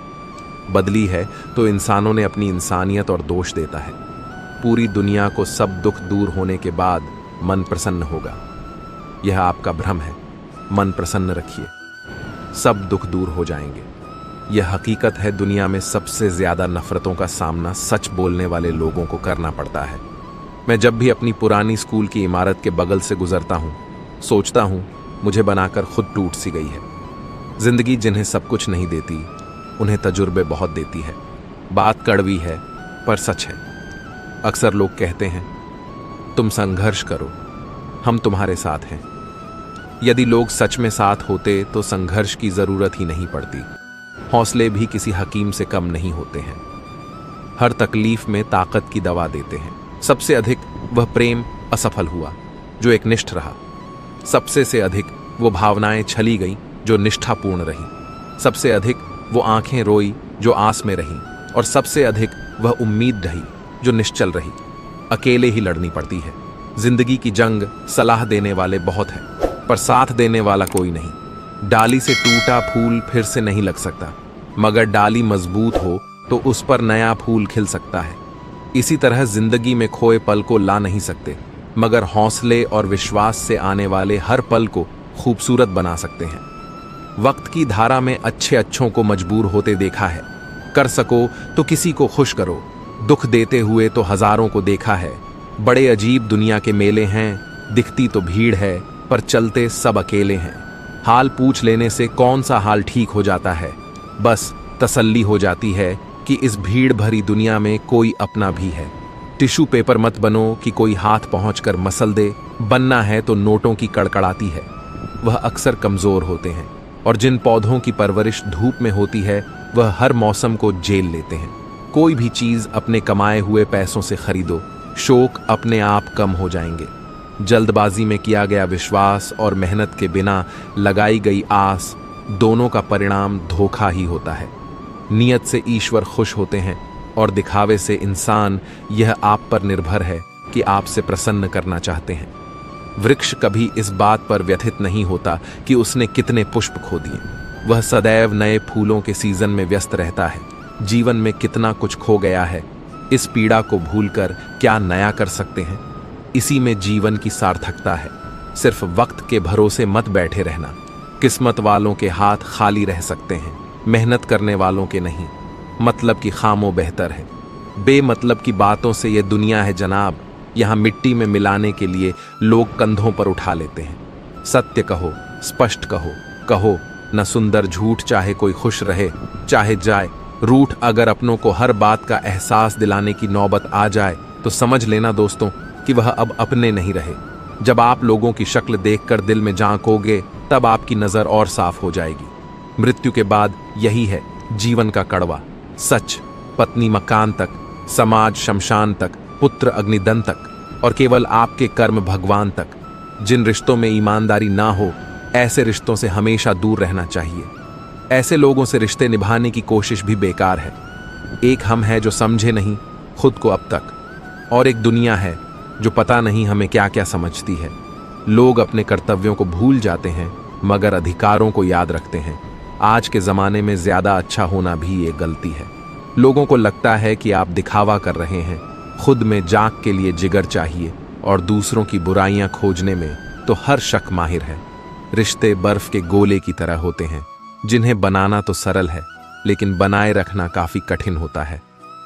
[SPEAKER 1] बदली है तो इंसानों ने अपनी इंसानियत और दोष देता है। पूरी दुनिया को सब दुख दूर होने के बाद मन प्रसन्न होगा, यह आपका भ्रम है। मन प्रसन्न रखिए, सब दुख दूर हो जाएंगे। यह हकीकत है, दुनिया में सबसे ज्यादा नफरतों का सामना सच बोलने वाले लोगों को करना पड़ता है। मैं जब भी अपनी पुरानी स्कूल की इमारत के बगल से गुजरता हूं, सोचता हूं मुझे बनाकर खुद टूट सी गई है। जिंदगी जिन्हें सब कुछ नहीं देती, उन्हें तजुर्बे बहुत देती है। बात कड़वी है पर सच है। अक्सर लोग कहते हैं तुम संघर्ष करो, हम तुम्हारे साथ हैं। यदि लोग सच में साथ होते तो संघर्ष की जरूरत ही नहीं पड़ती। हौसले भी किसी हकीम से कम नहीं होते हैं। हर तकलीफ में ताकत की दवा देते हैं। सबसे अधिक वह प्रेम असफल हुआ जो एकनिष्ठ रहा। सबसे से अधिक वो भावनाएं छली गईं जो निष्ठापूर्ण रही। सबसे अधिक वो आंखें रोई जो आस में रहीं, और सबसे अधिक वह उम्मीद ढही जो निश्चल रही। अकेले ही लड़नी पड़ती है। जिंदगी की जंग सलाह देने वाले बहुत हैं, पर साथ देने वाला कोई नहीं। डाली से टूटा फूल फिर से नहीं लग सकता, मगर डाली मजबूत हो तो उस पर नया फूल खिल सकता है। इसी तरह जिंदगी में खोए पल को ला नहीं सकते, मगर हौसले और विश्वास से आने वाले हर पल को खूबसूरत बना सकते हैं। वक्त की धारा में अच्छे अच्छों को मजबूर होते देखा है। कर सको तो किसी को खुश करो, दुख देते हुए तो हजारों को देखा है। बड़े अजीब दुनिया के मेले हैं, दिखती तो भीड़ है पर चलते सब अकेले हैं। हाल पूछ लेने से कौन सा हाल ठीक हो जाता है, बस तसल्ली हो जाती है कि इस भीड़ भरी दुनिया में कोई अपना भी है। टिश्यू पेपर मत बनो कि कोई हाथ पहुंचकर मसल दे, बनना है तो नोटों की कड़कड़ाती है। वह अक्सर कमजोर होते हैं, और जिन पौधों की परवरिश धूप में होती है वह हर मौसम को झेल लेते हैं। कोई भी चीज अपने कमाए हुए पैसों से खरीदो, शौक अपने आप कम हो जाएंगे। जल्दबाजी में किया गया विश्वास और मेहनत के बिना लगाई गई आस, दोनों का परिणाम धोखा ही होता है। नियत से ईश्वर खुश होते हैं, और दिखावे से इंसान। यह आप पर निर्भर है कि आपसे प्रसन्न करना चाहते हैं। वृक्ष कभी इस बात पर व्यथित नहीं होता कि उसने कितने पुष्प खो दिए। वह सदैव नए फूलों के सीजन में व्यस्त रहता है। जीवन में कितना कुछ खो गया है, इस पीड़ा को भूलकर क्या नया कर सकते हैं? इसी में जीवन की सार्थकता है। सिर्फ वक्त के भरोसे मत बैठे रहना। किस्मत वालों के हाथ खाली रह सकते हैं, मेहनत करने वालों के नहीं। मतलब की खामों बेहतर है। बेमतलब की बातों से यह दुनिया है जनाब, यहाँ मिट्टी में मिलाने के लिए लोग कंधों पर उठा लेते हैं। सत्य कहो, स्पष्ट कहो, कहो न सुंदर झूठ, चाहे कोई खुश रहे चाहे जाए। रूठ अगर अपनों को हर बात का एहसास दिलाने की नौबत आ जाए तो समझ लेना दोस्तों कि वह अब अपने नहीं रहे। जब आप लोगों की शक्ल देखकर दिल में झांकोगे तब आपकी नजर और साफ हो जाएगी। मृत्यु के बाद यही है जीवन का कड़वा सच। पत्नी मकान तक, समाज शमशान तक, पुत्र अग्निदन तक, और केवल आपके कर्म भगवान तक। जिन रिश्तों में ईमानदारी ना हो, ऐसे रिश्तों से हमेशा दूर रहना चाहिए। ऐसे लोगों से रिश्ते निभाने की कोशिश भी बेकार है। एक हम है जो समझे नहीं खुद को अब तक, और एक दुनिया है जो पता नहीं हमें क्या क्या समझती है। लोग अपने कर्तव्यों को भूल जाते हैं मगर अधिकारों को याद रखते हैं। आज के जमाने में ज्यादा अच्छा होना भी एक गलती है। लोगों को लगता है कि आप दिखावा कर रहे हैं। खुद में जाग के लिए जिगर चाहिए, और दूसरों की बुराइयां खोजने में तो हर शक माहिर है। रिश्ते बर्फ के गोले की तरह होते हैं, जिन्हें बनाना तो सरल है, लेकिन बनाए रखना काफी कठिन होता है।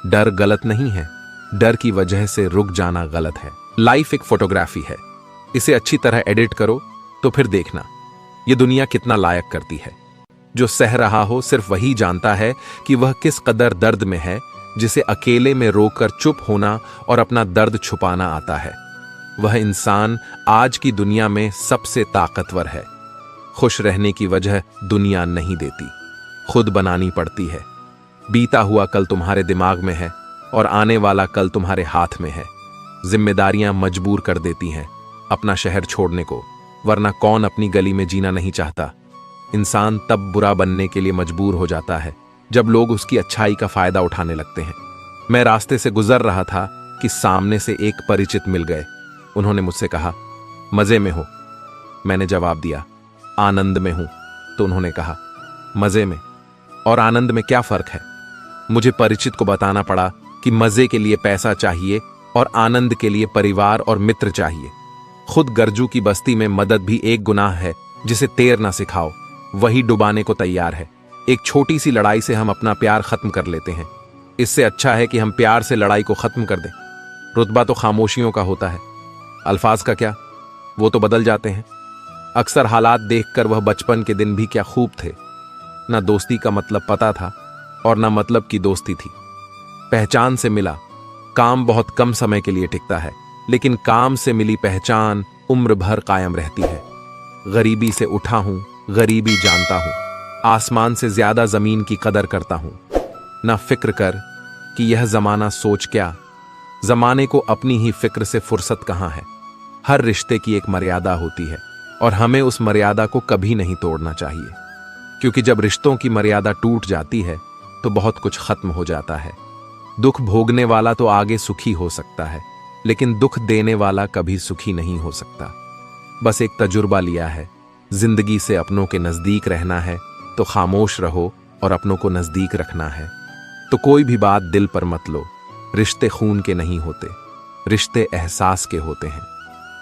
[SPEAKER 1] डर गलत नहीं है, डर की वजह से रुक जाना गलत है। लाइफ एक फोटोग्राफी है, इसे अच्छी तरह एडिट करो तो फिर देखना ये दुनिया कितना लायक करती है। जो सह रहा हो सिर्फ वही जानता है कि वह किस कदर दर्द में है, जिसे अकेले में रोकर चुप होना और अपना दर्द छुपाना आता है। वह इंसान आज की दुनिया में सबसे ताकतवर है। खुश रहने की वजह दुनिया नहीं देती, खुद बनानी पड़ती है। बीता हुआ कल तुम्हारे दिमाग में है और आने वाला कल तुम्हारे हाथ में है। जिम्मेदारियां मजबूर कर देती हैं अपना शहर छोड़ने को, वरना कौन अपनी गली में जीना नहीं चाहता। इंसान तब बुरा बनने के लिए मजबूर हो जाता है जब लोग उसकी अच्छाई का फायदा उठाने लगते हैं। मैं रास्ते से गुजर रहा था कि सामने से एक परिचित मिल गए। उन्होंने मुझसे कहा, मजे में हो? मैंने जवाब दिया, आनंद में हूं। तो उन्होंने कहा, मजे में और आनंद में क्या फर्क है? मुझे परिचित को बताना पड़ा कि मजे के लिए पैसा चाहिए और आनंद के लिए परिवार और मित्र चाहिए। खुद गर्जू की बस्ती में मदद भी एक गुनाह है जिसे तैर ना सिखाओ, वही डुबाने को तैयार है। एक छोटी सी लड़ाई से हम अपना प्यार खत्म कर लेते हैं। इससे अच्छा है कि हम प्यार से लड़ाई को खत्म कर दें। रुतबा तो खामोशियों का होता है, अल्फाज का क्या, वो तो बदल जाते हैं। अक्सर हालात देखकर वह बचपन के दिन भी क्या खूब थे। ना दोस्ती का मतलब पता था और ना मतलब की दोस्ती थी। पहचान से मिला, काम बहुत कम समय के लिए टिकता है, लेकिन काम से मिली पहचान उम्र भर कायम रहती है। गरीबी से उठा हूं, गरीबी जानता हूं, आसमान से ज्यादा जमीन की कदर करता हूं। ना फिक्र कर कि यह जमाना सोच क्या, जमाने को अपनी ही फिक्र से फुर्सत कहां है। हर रिश्ते की एक मर्यादा होती है और हमें उस मर्यादा को कभी नहीं तोड़ना चाहिए, क्योंकि जब रिश्तों की मर्यादा टूट जाती है तो बहुत कुछ खत्म हो जाता है। दुख भोगने वाला तो आगे सुखी हो सकता है, लेकिन दुख देने वाला कभी सुखी नहीं हो सकता। बस एक तजुर्बा लिया है, जिंदगी से अपनों के नजदीक रहना है तो खामोश रहो और अपनों को नजदीक रखना है तो कोई भी बात दिल पर मत लो। रिश्ते खून के नहीं होते, रिश्ते एहसास के होते हैं।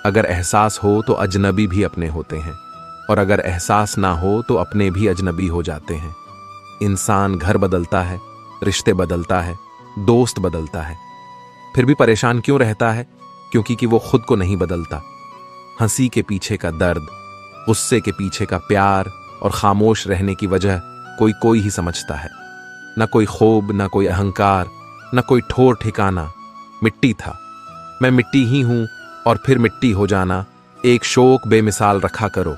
[SPEAKER 1] अगर एहसास हो तो अजनबी भी अपने होते हैं, और अगर एहसास ना हो तो अपने भी अजनबी हो जाते हैं। इंसान घर बदलता है, रिश्ते बदलता है, दोस्त बदलता है, फिर भी परेशान क्यों रहता है? क्योंकि वो खुद को नहीं बदलता। हंसी के पीछे का दर्द, गुस्से के पीछे का प्यार और खामोश रहने की वजह कोई ही समझता है। ना कोई खूब, ना कोई अहंकार, ना कोई ठोर ठिकाना। मिट्टी था, मैं मिट्टी ही हूं और फिर मिट्टी हो जाना। एक शोक बेमिसाल रखा करो,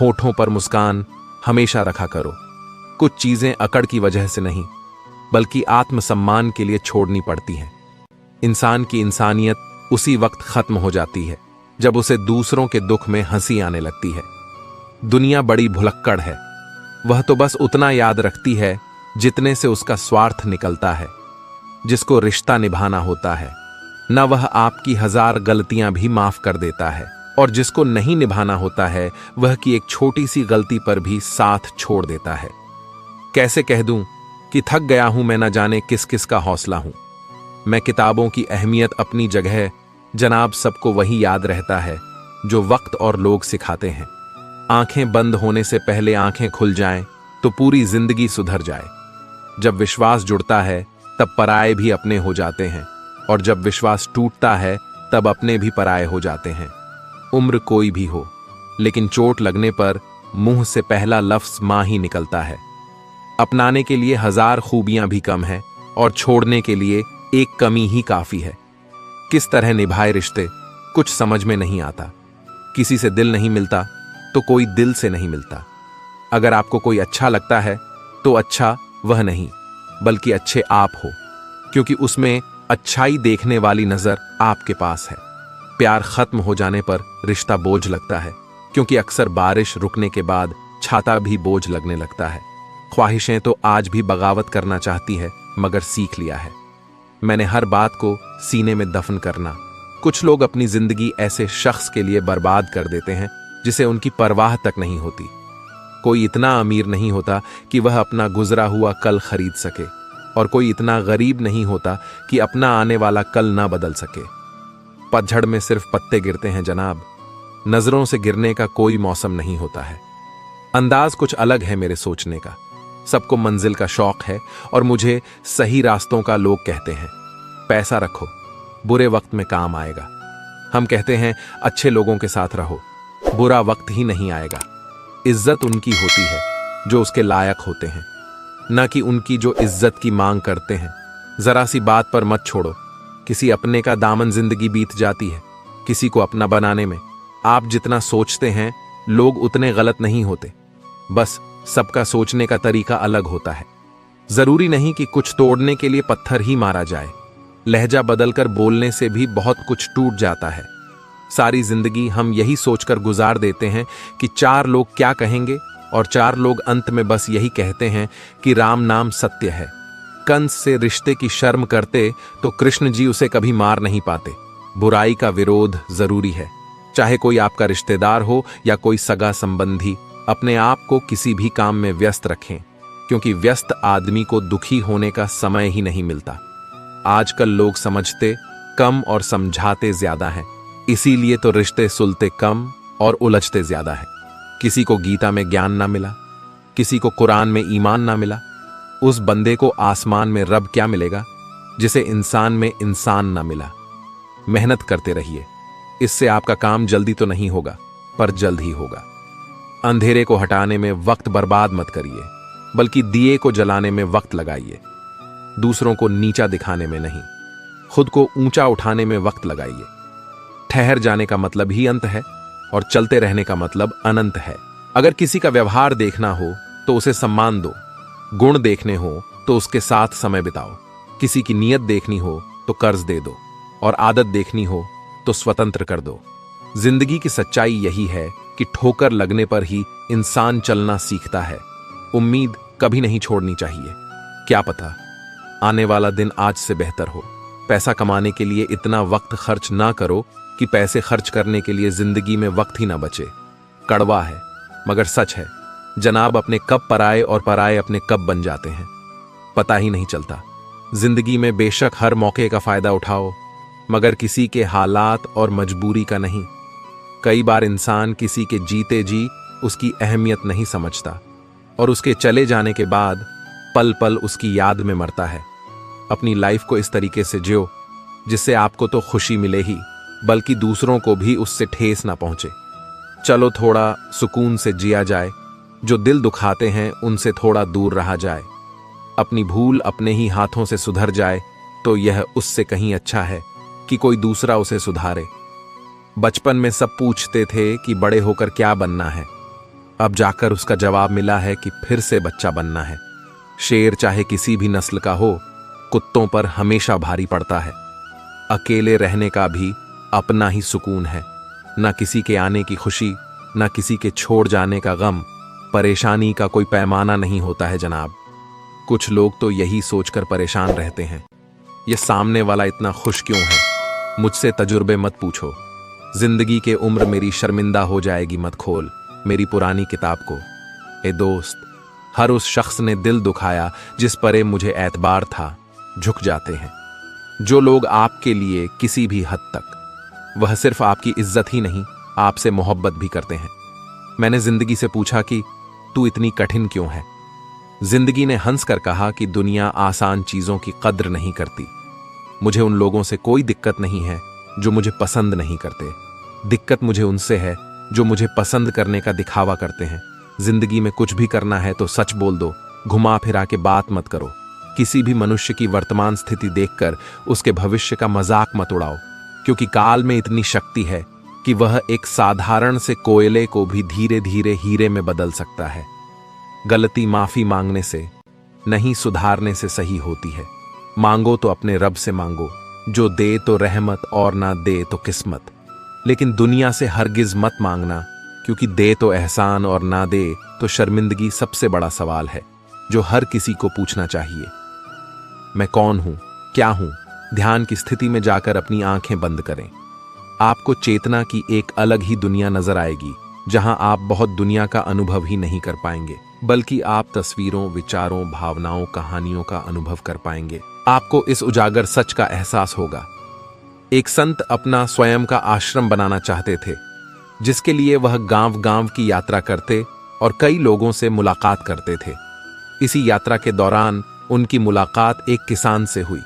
[SPEAKER 1] होठों पर मुस्कान हमेशा रखा करो। कुछ चीजें अकड़ की वजह से नहीं, बल्कि आत्मसम्मान के लिए छोड़नी पड़ती हैं। इंसान की इंसानियत उसी वक्त खत्म हो जाती है जब उसे दूसरों के दुख में हंसी आने लगती है। दुनिया बड़ी भुलक्कड़ है, वह तो बस उतना याद रखती है जितने से उसका स्वार्थ निकलता है। जिसको रिश्ता निभाना होता है, न वह आपकी 1000 गलतियां भी माफ कर देता है, और जिसको नहीं निभाना होता है वह की एक छोटी सी गलती पर भी साथ छोड़ देता है। कैसे कह दूं कि थक गया हूं मैं, न जाने किस किस का हौसला हूं। मैं किताबों की अहमियत अपनी जगह, जनाब सबको वही याद रहता है जो वक्त और लोग सिखाते हैं। आंखें बंद होने से पहले आंखें खुल जाएं तो पूरी जिंदगी सुधर जाए। जब विश्वास जुड़ता है तब पराये भी अपने हो जाते हैं, और जब विश्वास टूटता है तब अपने भी पराये हो जाते हैं। उम्र कोई भी हो, लेकिन चोट लगने पर मुंह से पहला लफ्ज मां ही निकलता है। अपनाने के लिए 1000 खूबियां भी कम है और छोड़ने के लिए एक कमी ही काफी है। किस तरह निभाए रिश्ते कुछ समझ में नहीं आता। किसी से दिल नहीं मिलता तो कोई दिल से नहीं मिलता। अगर आपको कोई अच्छा लगता है तो अच्छा वह नहीं, बल्कि अच्छे आप हो, क्योंकि उसमें अच्छाई देखने वाली नजर आपके पास है। प्यार खत्म हो जाने पर रिश्ता बोझ लगता है, क्योंकि अक्सर बारिश रुकने के बाद छाता भी बोझ लगने लगता है। ख्वाहिशें तो आज भी बगावत करना चाहती है, मगर सीख लिया है मैंने हर बात को सीने में दफन करना। कुछ लोग अपनी जिंदगी ऐसे शख्स के लिए बर्बाद कर देते हैं जिसे उनकी परवाह तक नहीं होती। कोई इतना अमीर नहीं होता कि वह अपना गुजरा हुआ कल खरीद सके, और कोई इतना गरीब नहीं होता कि अपना आने वाला कल ना बदल सके। पतझड़ में सिर्फ पत्ते गिरते हैं जनाब, नजरों से गिरने का कोई मौसम नहीं होता है। अंदाज कुछ अलग है मेरे सोचने का। सबको मंजिल का शौक है और मुझे सही रास्तों का लोग कहते हैं। पैसा रखो, बुरे वक्त में काम आएगा। हम कहते हैं अच्छे लोगों के साथ रहो, बुरा वक्त ही नहीं आएगा। इज्जत उनकी होती है जो उसके लायक होते हैं, न कि उनकी जो इज्जत की मांग करते हैं। जरा सी बात पर मत छोड़ो, किसी अपने का दामन जिंदगी बीत जाती है किसी को अपना बनाने में। आप जितना सोचते हैं लोग उतने गलत नहीं होते, बस सबका सोचने का तरीका अलग होता है। जरूरी नहीं कि कुछ तोड़ने के लिए पत्थर ही मारा जाए, लहजा बदलकर बोलने से भी बहुत कुछ टूट जाता है। सारी जिंदगी हम यही सोचकर गुजार देते हैं कि 4 लोग क्या कहेंगे, और 4 लोग अंत में बस यही कहते हैं कि राम नाम सत्य है। कंस से रिश्ते की शर्म करते तो कृष्ण जी उसे कभी मार नहीं पाते। बुराई का विरोध जरूरी है, चाहे कोई आपका रिश्तेदार हो या कोई सगा संबंधी। अपने आप को किसी भी काम में व्यस्त रखें, क्योंकि व्यस्त आदमी को दुखी होने का समय ही नहीं मिलता। आजकल लोग समझते कम और समझाते ज्यादा हैं, इसीलिए तो रिश्ते सुलते कम और उलझते ज्यादा है। किसी को गीता में ज्ञान ना मिला, किसी को कुरान में ईमान ना मिला। उस बंदे को आसमान में रब क्या मिलेगा जिसे इंसान में इंसान ना मिला। मेहनत करते रहिए, इससे आपका काम जल्दी तो नहीं होगा पर जल्द ही होगा। अंधेरे को हटाने में वक्त बर्बाद मत करिए, बल्कि दिए को जलाने में वक्त लगाइए। दूसरों को नीचा दिखाने में नहीं, खुद को ऊंचा उठाने में वक्त लगाइए। ठहर जाने का मतलब ही अंत है और चलते रहने का मतलब अनंत है। अगर किसी का व्यवहार देखना हो तो उसे सम्मान दो, गुण देखने हो तो उसके साथ समय बिताओ। किसी की नीयत देखनी हो तो कर्ज दे दो, और आदत देखनी हो तो स्वतंत्र कर दो। जिंदगी की सच्चाई यही है कि ठोकर लगने पर ही इंसान चलना सीखता है। उम्मीद कभी नहीं छोड़नी चाहिए, क्या पता आने वाला दिन आज से बेहतर हो। पैसा कमाने के लिए इतना वक्त खर्च ना करो कि पैसे खर्च करने के लिए जिंदगी में वक्त ही ना बचे। कड़वा है मगर सच है, जनाब अपने कब पराए और पराए अपने कब बन जाते हैं, पता ही नहीं चलता। जिंदगी में बेशक हर मौके का फायदा उठाओ, मगर किसी के हालात और मजबूरी का नहीं। कई बार इंसान किसी के जीते जी उसकी अहमियत नहीं समझता, और उसके चले जाने के बाद पल पल उसकी याद में मरता है। अपनी लाइफ को इस तरीके से जियो जिससे आपको तो खुशी मिले ही, बल्कि दूसरों को भी उससे ठेस ना पहुंचे। चलो थोड़ा सुकून से जिया जाए, जो दिल दुखाते हैं उनसे थोड़ा दूर रहा जाए। अपनी भूल अपने ही हाथों से सुधर जाए तो यह उससे कहीं अच्छा है कि कोई दूसरा उसे सुधारे। बचपन में सब पूछते थे कि बड़े होकर क्या बनना है, अब जाकर उसका जवाब मिला है कि फिर से बच्चा बनना है। शेर चाहे किसी भी नस्ल का हो, कुत्तों पर हमेशा भारी पड़ता है। अकेले रहने का भी अपना ही सुकून है, ना किसी के आने की खुशी, ना किसी के छोड़ जाने का गम। परेशानी का कोई पैमाना नहीं होता है जनाब। कुछ लोग तो यही सोचकर परेशान रहते हैं, ये सामने वाला इतना खुश क्यों है। मुझसे तजुर्बे मत पूछो, जिंदगी के उम्र मेरी शर्मिंदा हो जाएगी मत खोल मेरी पुरानी किताब को। ए दोस्त, हर उस शख्स ने दिल दुखाया जिस पर मुझे एतबार था। झुक जाते हैं जो लोग आपके लिए किसी भी हद तक, वह सिर्फ आपकी इज्जत ही नहीं आपसे मोहब्बत भी करते हैं। मैंने जिंदगी से पूछा कि तू इतनी कठिन क्यों है। जिंदगी ने हंस कर कहा कि दुनिया आसान चीजों की कद्र नहीं करती। मुझे उन लोगों से कोई दिक्कत नहीं है जो मुझे पसंद नहीं करते, दिक्कत मुझे उनसे है जो मुझे पसंद करने का दिखावा करते हैं। जिंदगी में कुछ भी करना है तो सच बोल दो, घुमा फिरा के बात मत करो। किसी भी मनुष्य की वर्तमान स्थिति देखकर उसके भविष्य का मजाक मत उड़ाओ, क्योंकि काल में इतनी शक्ति है कि वह एक साधारण से कोयले को भी धीरे धीरे हीरे में बदल सकता है। गलती माफी मांगने से नहीं, सुधारने से सही होती है। मांगो तो अपने रब से मांगो, जो दे तो रहमत और ना दे तो किस्मत। लेकिन दुनिया से हरगिज मत मांगना, क्योंकि दे तो एहसान और ना दे तो शर्मिंदगी सबसे बड़ा सवाल है जो हर किसी को पूछना चाहिए। मैं कौन हूं, क्या हूं? ध्यान की स्थिति में जाकर अपनी आंखें बंद करें। आपको चेतना की एक अलग ही दुनिया नजर आएगी, जहां आप बहुत दुनिया का अनुभव ही नहीं कर पाएंगे, बल्कि आप तस्वीरों, विचारों, भावनाओं, कहानियों का अनुभव कर पाएंगे। आपको इस उजागर सच का एहसास होगा। एक संत अपना स्वयं का आश्रम बनाना चाहते थे, जिसके लिए वह गांव गांव की यात्रा करते और कई लोगों से मुलाकात करते थे। इसी यात्रा के दौरान उनकी मुलाकात एक किसान से हुई।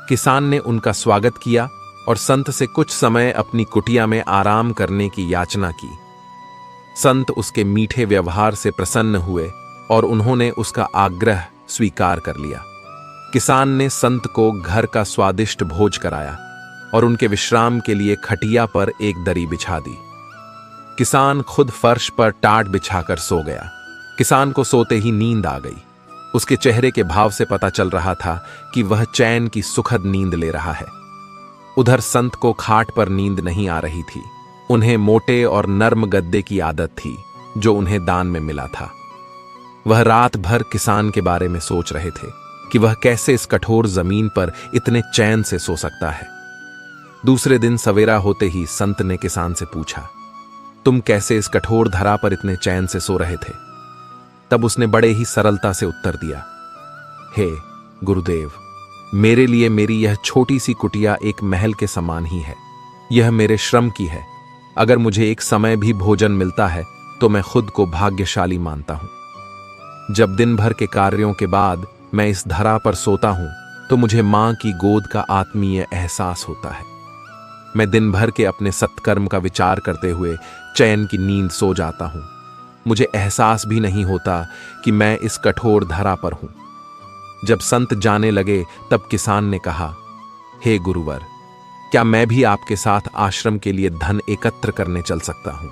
[SPEAKER 1] किसान ने उनका स्वागत किया और संत से कुछ समय अपनी कुटिया में आराम करने की याचना की। संत उसके मीठे व्यवहार से प्रसन्न हुए और उन्होंने उसका आग्रह स्वीकार कर लिया। किसान ने संत को घर का स्वादिष्ट भोज कराया और उनके विश्राम के लिए खटिया पर एक दरी बिछा दी। किसान खुद फर्श पर टाट बिछाकर सो गया। किसान को सोते ही नींद आ गई। उसके चेहरे के भाव से पता चल रहा था कि वह चैन की सुखद नींद ले रहा है। उधर संत को खाट पर नींद नहीं आ रही थी। उन्हें मोटे और नर्म गद्दे की आदत थी जो उन्हें दान में मिला था। वह रात भर किसान के बारे में सोच रहे थे कि वह कैसे इस कठोर जमीन पर इतने चैन से सो सकता है। दूसरे दिन सवेरा होते ही संत ने किसान से पूछा, तुम कैसे इस कठोर धरा पर इतने चैन से सो रहे थे? तब उसने बड़े ही सरलता से उत्तर दिया, हे गुरुदेव, मेरे लिए मेरी यह छोटी सी कुटिया एक महल के समान ही है। यह मेरे श्रम की है। अगर मुझे एक समय भी भोजन मिलता है तो मैं खुद को भाग्यशाली मानता हूं। जब दिन भर के कार्यों के बाद मैं इस धरा पर सोता हूं तो मुझे मां की गोद का आत्मीय एहसास होता है। मैं दिन भर के अपने सत्कर्म का विचार करते हुए चैन की नींद सो जाता हूं। मुझे एहसास भी नहीं होता कि मैं इस कठोर धरा पर हूं। जब संत जाने लगे तब किसान ने कहा, हे गुरुवर, क्या मैं भी आपके साथ आश्रम के लिए धन एकत्र करने चल सकता हूं?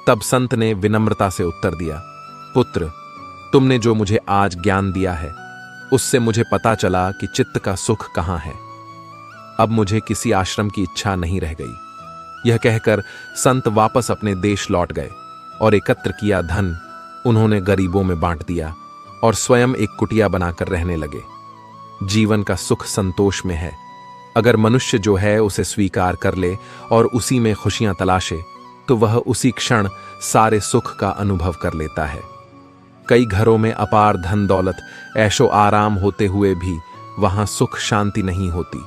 [SPEAKER 1] तब संत ने विनम्रता से उत्तर दिया, पुत्र, तुमने जो मुझे आज ज्ञान दिया है उससे मुझे पता चला कि चित्त का सुख कहां है। अब मुझे किसी आश्रम की इच्छा नहीं रह गई। यह कहकर संत वापस अपने देश लौट गए और एकत्र किया धन उन्होंने गरीबों में बांट दिया और स्वयं एक कुटिया बनाकर रहने लगे। जीवन का सुख संतोष में है। अगर मनुष्य जो है उसे स्वीकार कर ले और उसी में खुशियां तलाशे तो वह उसी क्षण सारे सुख का अनुभव कर लेता है। कई घरों में अपार धन दौलत ऐशो आराम होते हुए भी वहां सुख शांति नहीं होती,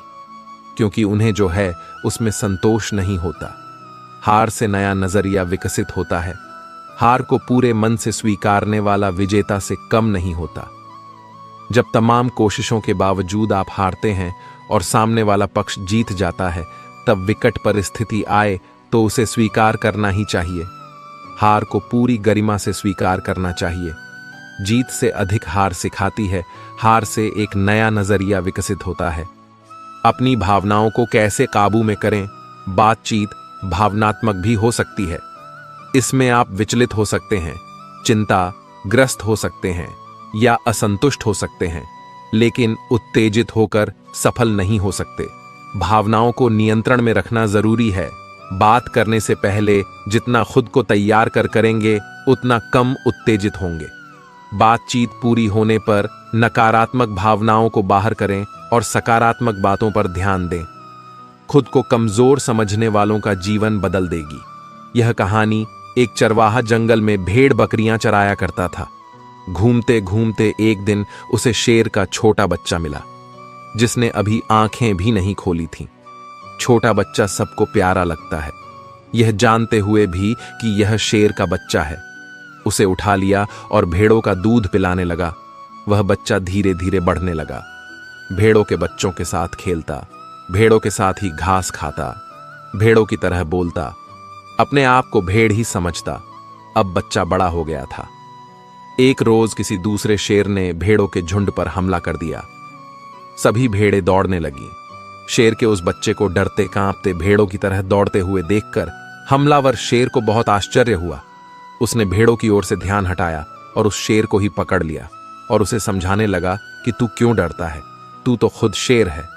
[SPEAKER 1] क्योंकि उन्हें जो है उसमें संतोष नहीं होता। हार से नया नजरिया विकसित होता है। हार को पूरे मन से स्वीकारने वाला विजेता से कम नहीं होता। जब तमाम कोशिशों के बावजूद आप हारते हैं और सामने वाला पक्ष जीत जाता है, तब विकट परिस्थिति आए तो उसे स्वीकार करना ही चाहिए। हार को पूरी गरिमा से स्वीकार करना चाहिए। जीत से अधिक हार सिखाती है। हार से एक नया नजरिया विकसित होता है। अपनी भावनाओं को कैसे काबू में करें? बातचीत भावनात्मक भी हो सकती है। इसमें आप विचलित हो सकते हैं, चिंताग्रस्त हो सकते हैं या असंतुष्ट हो सकते हैं, लेकिन उत्तेजित होकर सफल नहीं हो सकते। भावनाओं को नियंत्रण में रखना जरूरी है। बात करने से पहले जितना खुद को तैयार कर करेंगे उतना कम उत्तेजित होंगे। बातचीत पूरी होने पर नकारात्मक भावनाओं को बाहर करें और सकारात्मक बातों पर ध्यान दें। खुद को कमजोर समझने वालों का जीवन बदल देगी। यह कहानी एक चरवाहा जंगल में भेड़ बकरियां चराया करता था। घूमते घूमते एक दिन उसे शेर का छोटा बच्चा मिला, जिसने अभी आंखें भी नहीं खोली थीं। छोटा बच्चा सबको प्यारा लगता है, यह जानते हुए भी कि यह शेर का बच्चा है। उसे उठा लिया और भेड़ों का दूध पिलाने लगा। वह बच्चा धीरे धीरे बढ़ने लगा। भेड़ों के बच्चों के साथ खेलता, भेड़ों के साथ ही घास खाता, भेड़ों की तरह बोलता, अपने आप को भेड़ ही समझता। अब बच्चा बड़ा हो गया था। एक रोज किसी दूसरे शेर ने भेड़ों के झुंड पर हमला कर दिया। सभी भेड़ें दौड़ने लगी। शेर के उस बच्चे को डरते कांपते भेड़ों की तरह दौड़ते हुए देखकर हमलावर शेर को बहुत आश्चर्य हुआ। उसने भेड़ों की ओर से ध्यान हटाया और उस शेर को ही पकड़ लिया और उसे समझाने लगा कि तू क्यों डरता है, तू तो खुद शेर है।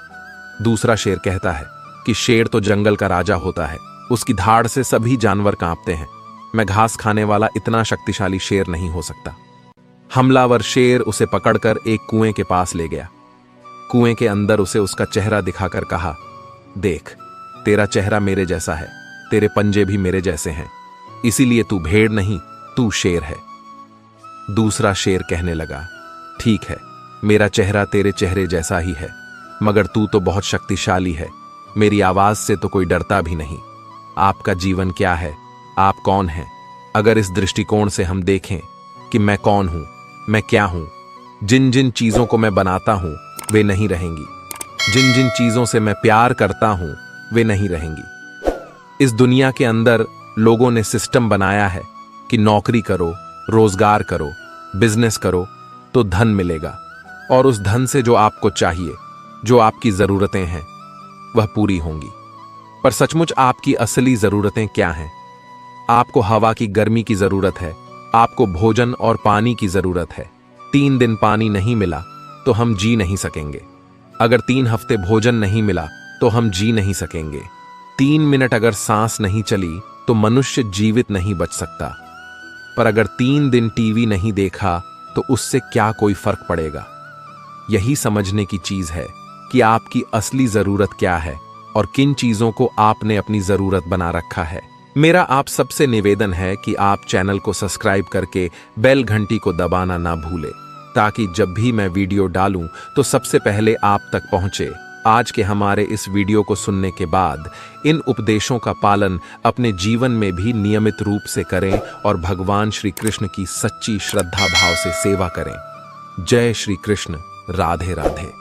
[SPEAKER 1] दूसरा शेर कहता है कि शेर तो जंगल का राजा होता है, उसकी धाड़ से सभी जानवर कांपते हैं। मैं घास खाने वाला इतना शक्तिशाली शेर नहीं हो सकता। हमलावर शेर उसे पकड़कर एक कुएं के पास ले गया। कुएं के अंदर उसे उसका चेहरा दिखाकर कहा, देख, तेरा चेहरा मेरे जैसा है, तेरे पंजे भी मेरे जैसे हैं, इसीलिए तू भेड़ नहीं, तू शेर है। दूसरा शेर कहने लगा, ठीक है, मेरा चेहरा तेरे चेहरे जैसा ही है, मगर तू तो बहुत शक्तिशाली है, मेरी आवाज से तो कोई डरता भी नहीं। आपका जीवन क्या है? आप कौन हैं? अगर इस दृष्टिकोण से हम देखें कि मैं कौन हूं, मैं क्या हूं, जिन जिन चीजों को मैं बनाता हूं वे नहीं रहेंगी, जिन जिन चीजों से मैं प्यार करता हूं वे नहीं रहेंगी। इस दुनिया के अंदर लोगों ने सिस्टम बनाया है कि नौकरी करो, रोजगार करो, बिजनेस करो तो धन मिलेगा, और उस धन से जो आपको चाहिए, जो आपकी जरूरतें हैं, वह पूरी होंगी। पर सचमुच आपकी असली जरूरतें क्या हैं? आपको हवा की गर्मी की जरूरत है, आपको भोजन और पानी की जरूरत है। 3 दिन पानी नहीं मिला तो हम जी नहीं सकेंगे। अगर 3 हफ्ते भोजन नहीं मिला तो हम जी नहीं सकेंगे। 3 मिनट अगर सांस नहीं चली तो मनुष्य जीवित नहीं बच सकता। पर अगर 3 दिन टीवी नहीं देखा तो उससे क्या कोई फर्क पड़ेगा? यही समझने की चीज है कि आपकी असली जरूरत क्या है और किन चीजों को आपने अपनी जरूरत बना रखा है। मेरा आप सबसे निवेदन है कि आप चैनल को सब्सक्राइब करके बेल घंटी को दबाना ना भूलें, ताकि जब भी मैं वीडियो डालूं तो सबसे पहले आप तक पहुंचे। आज के हमारे इस वीडियो को सुनने के बाद इन उपदेशों का पालन अपने जीवन में भी नियमित रूप से करें और भगवान श्री कृष्ण की सच्ची श्रद्धा भाव से सेवा करें। जय श्री कृष्ण। राधे राधे।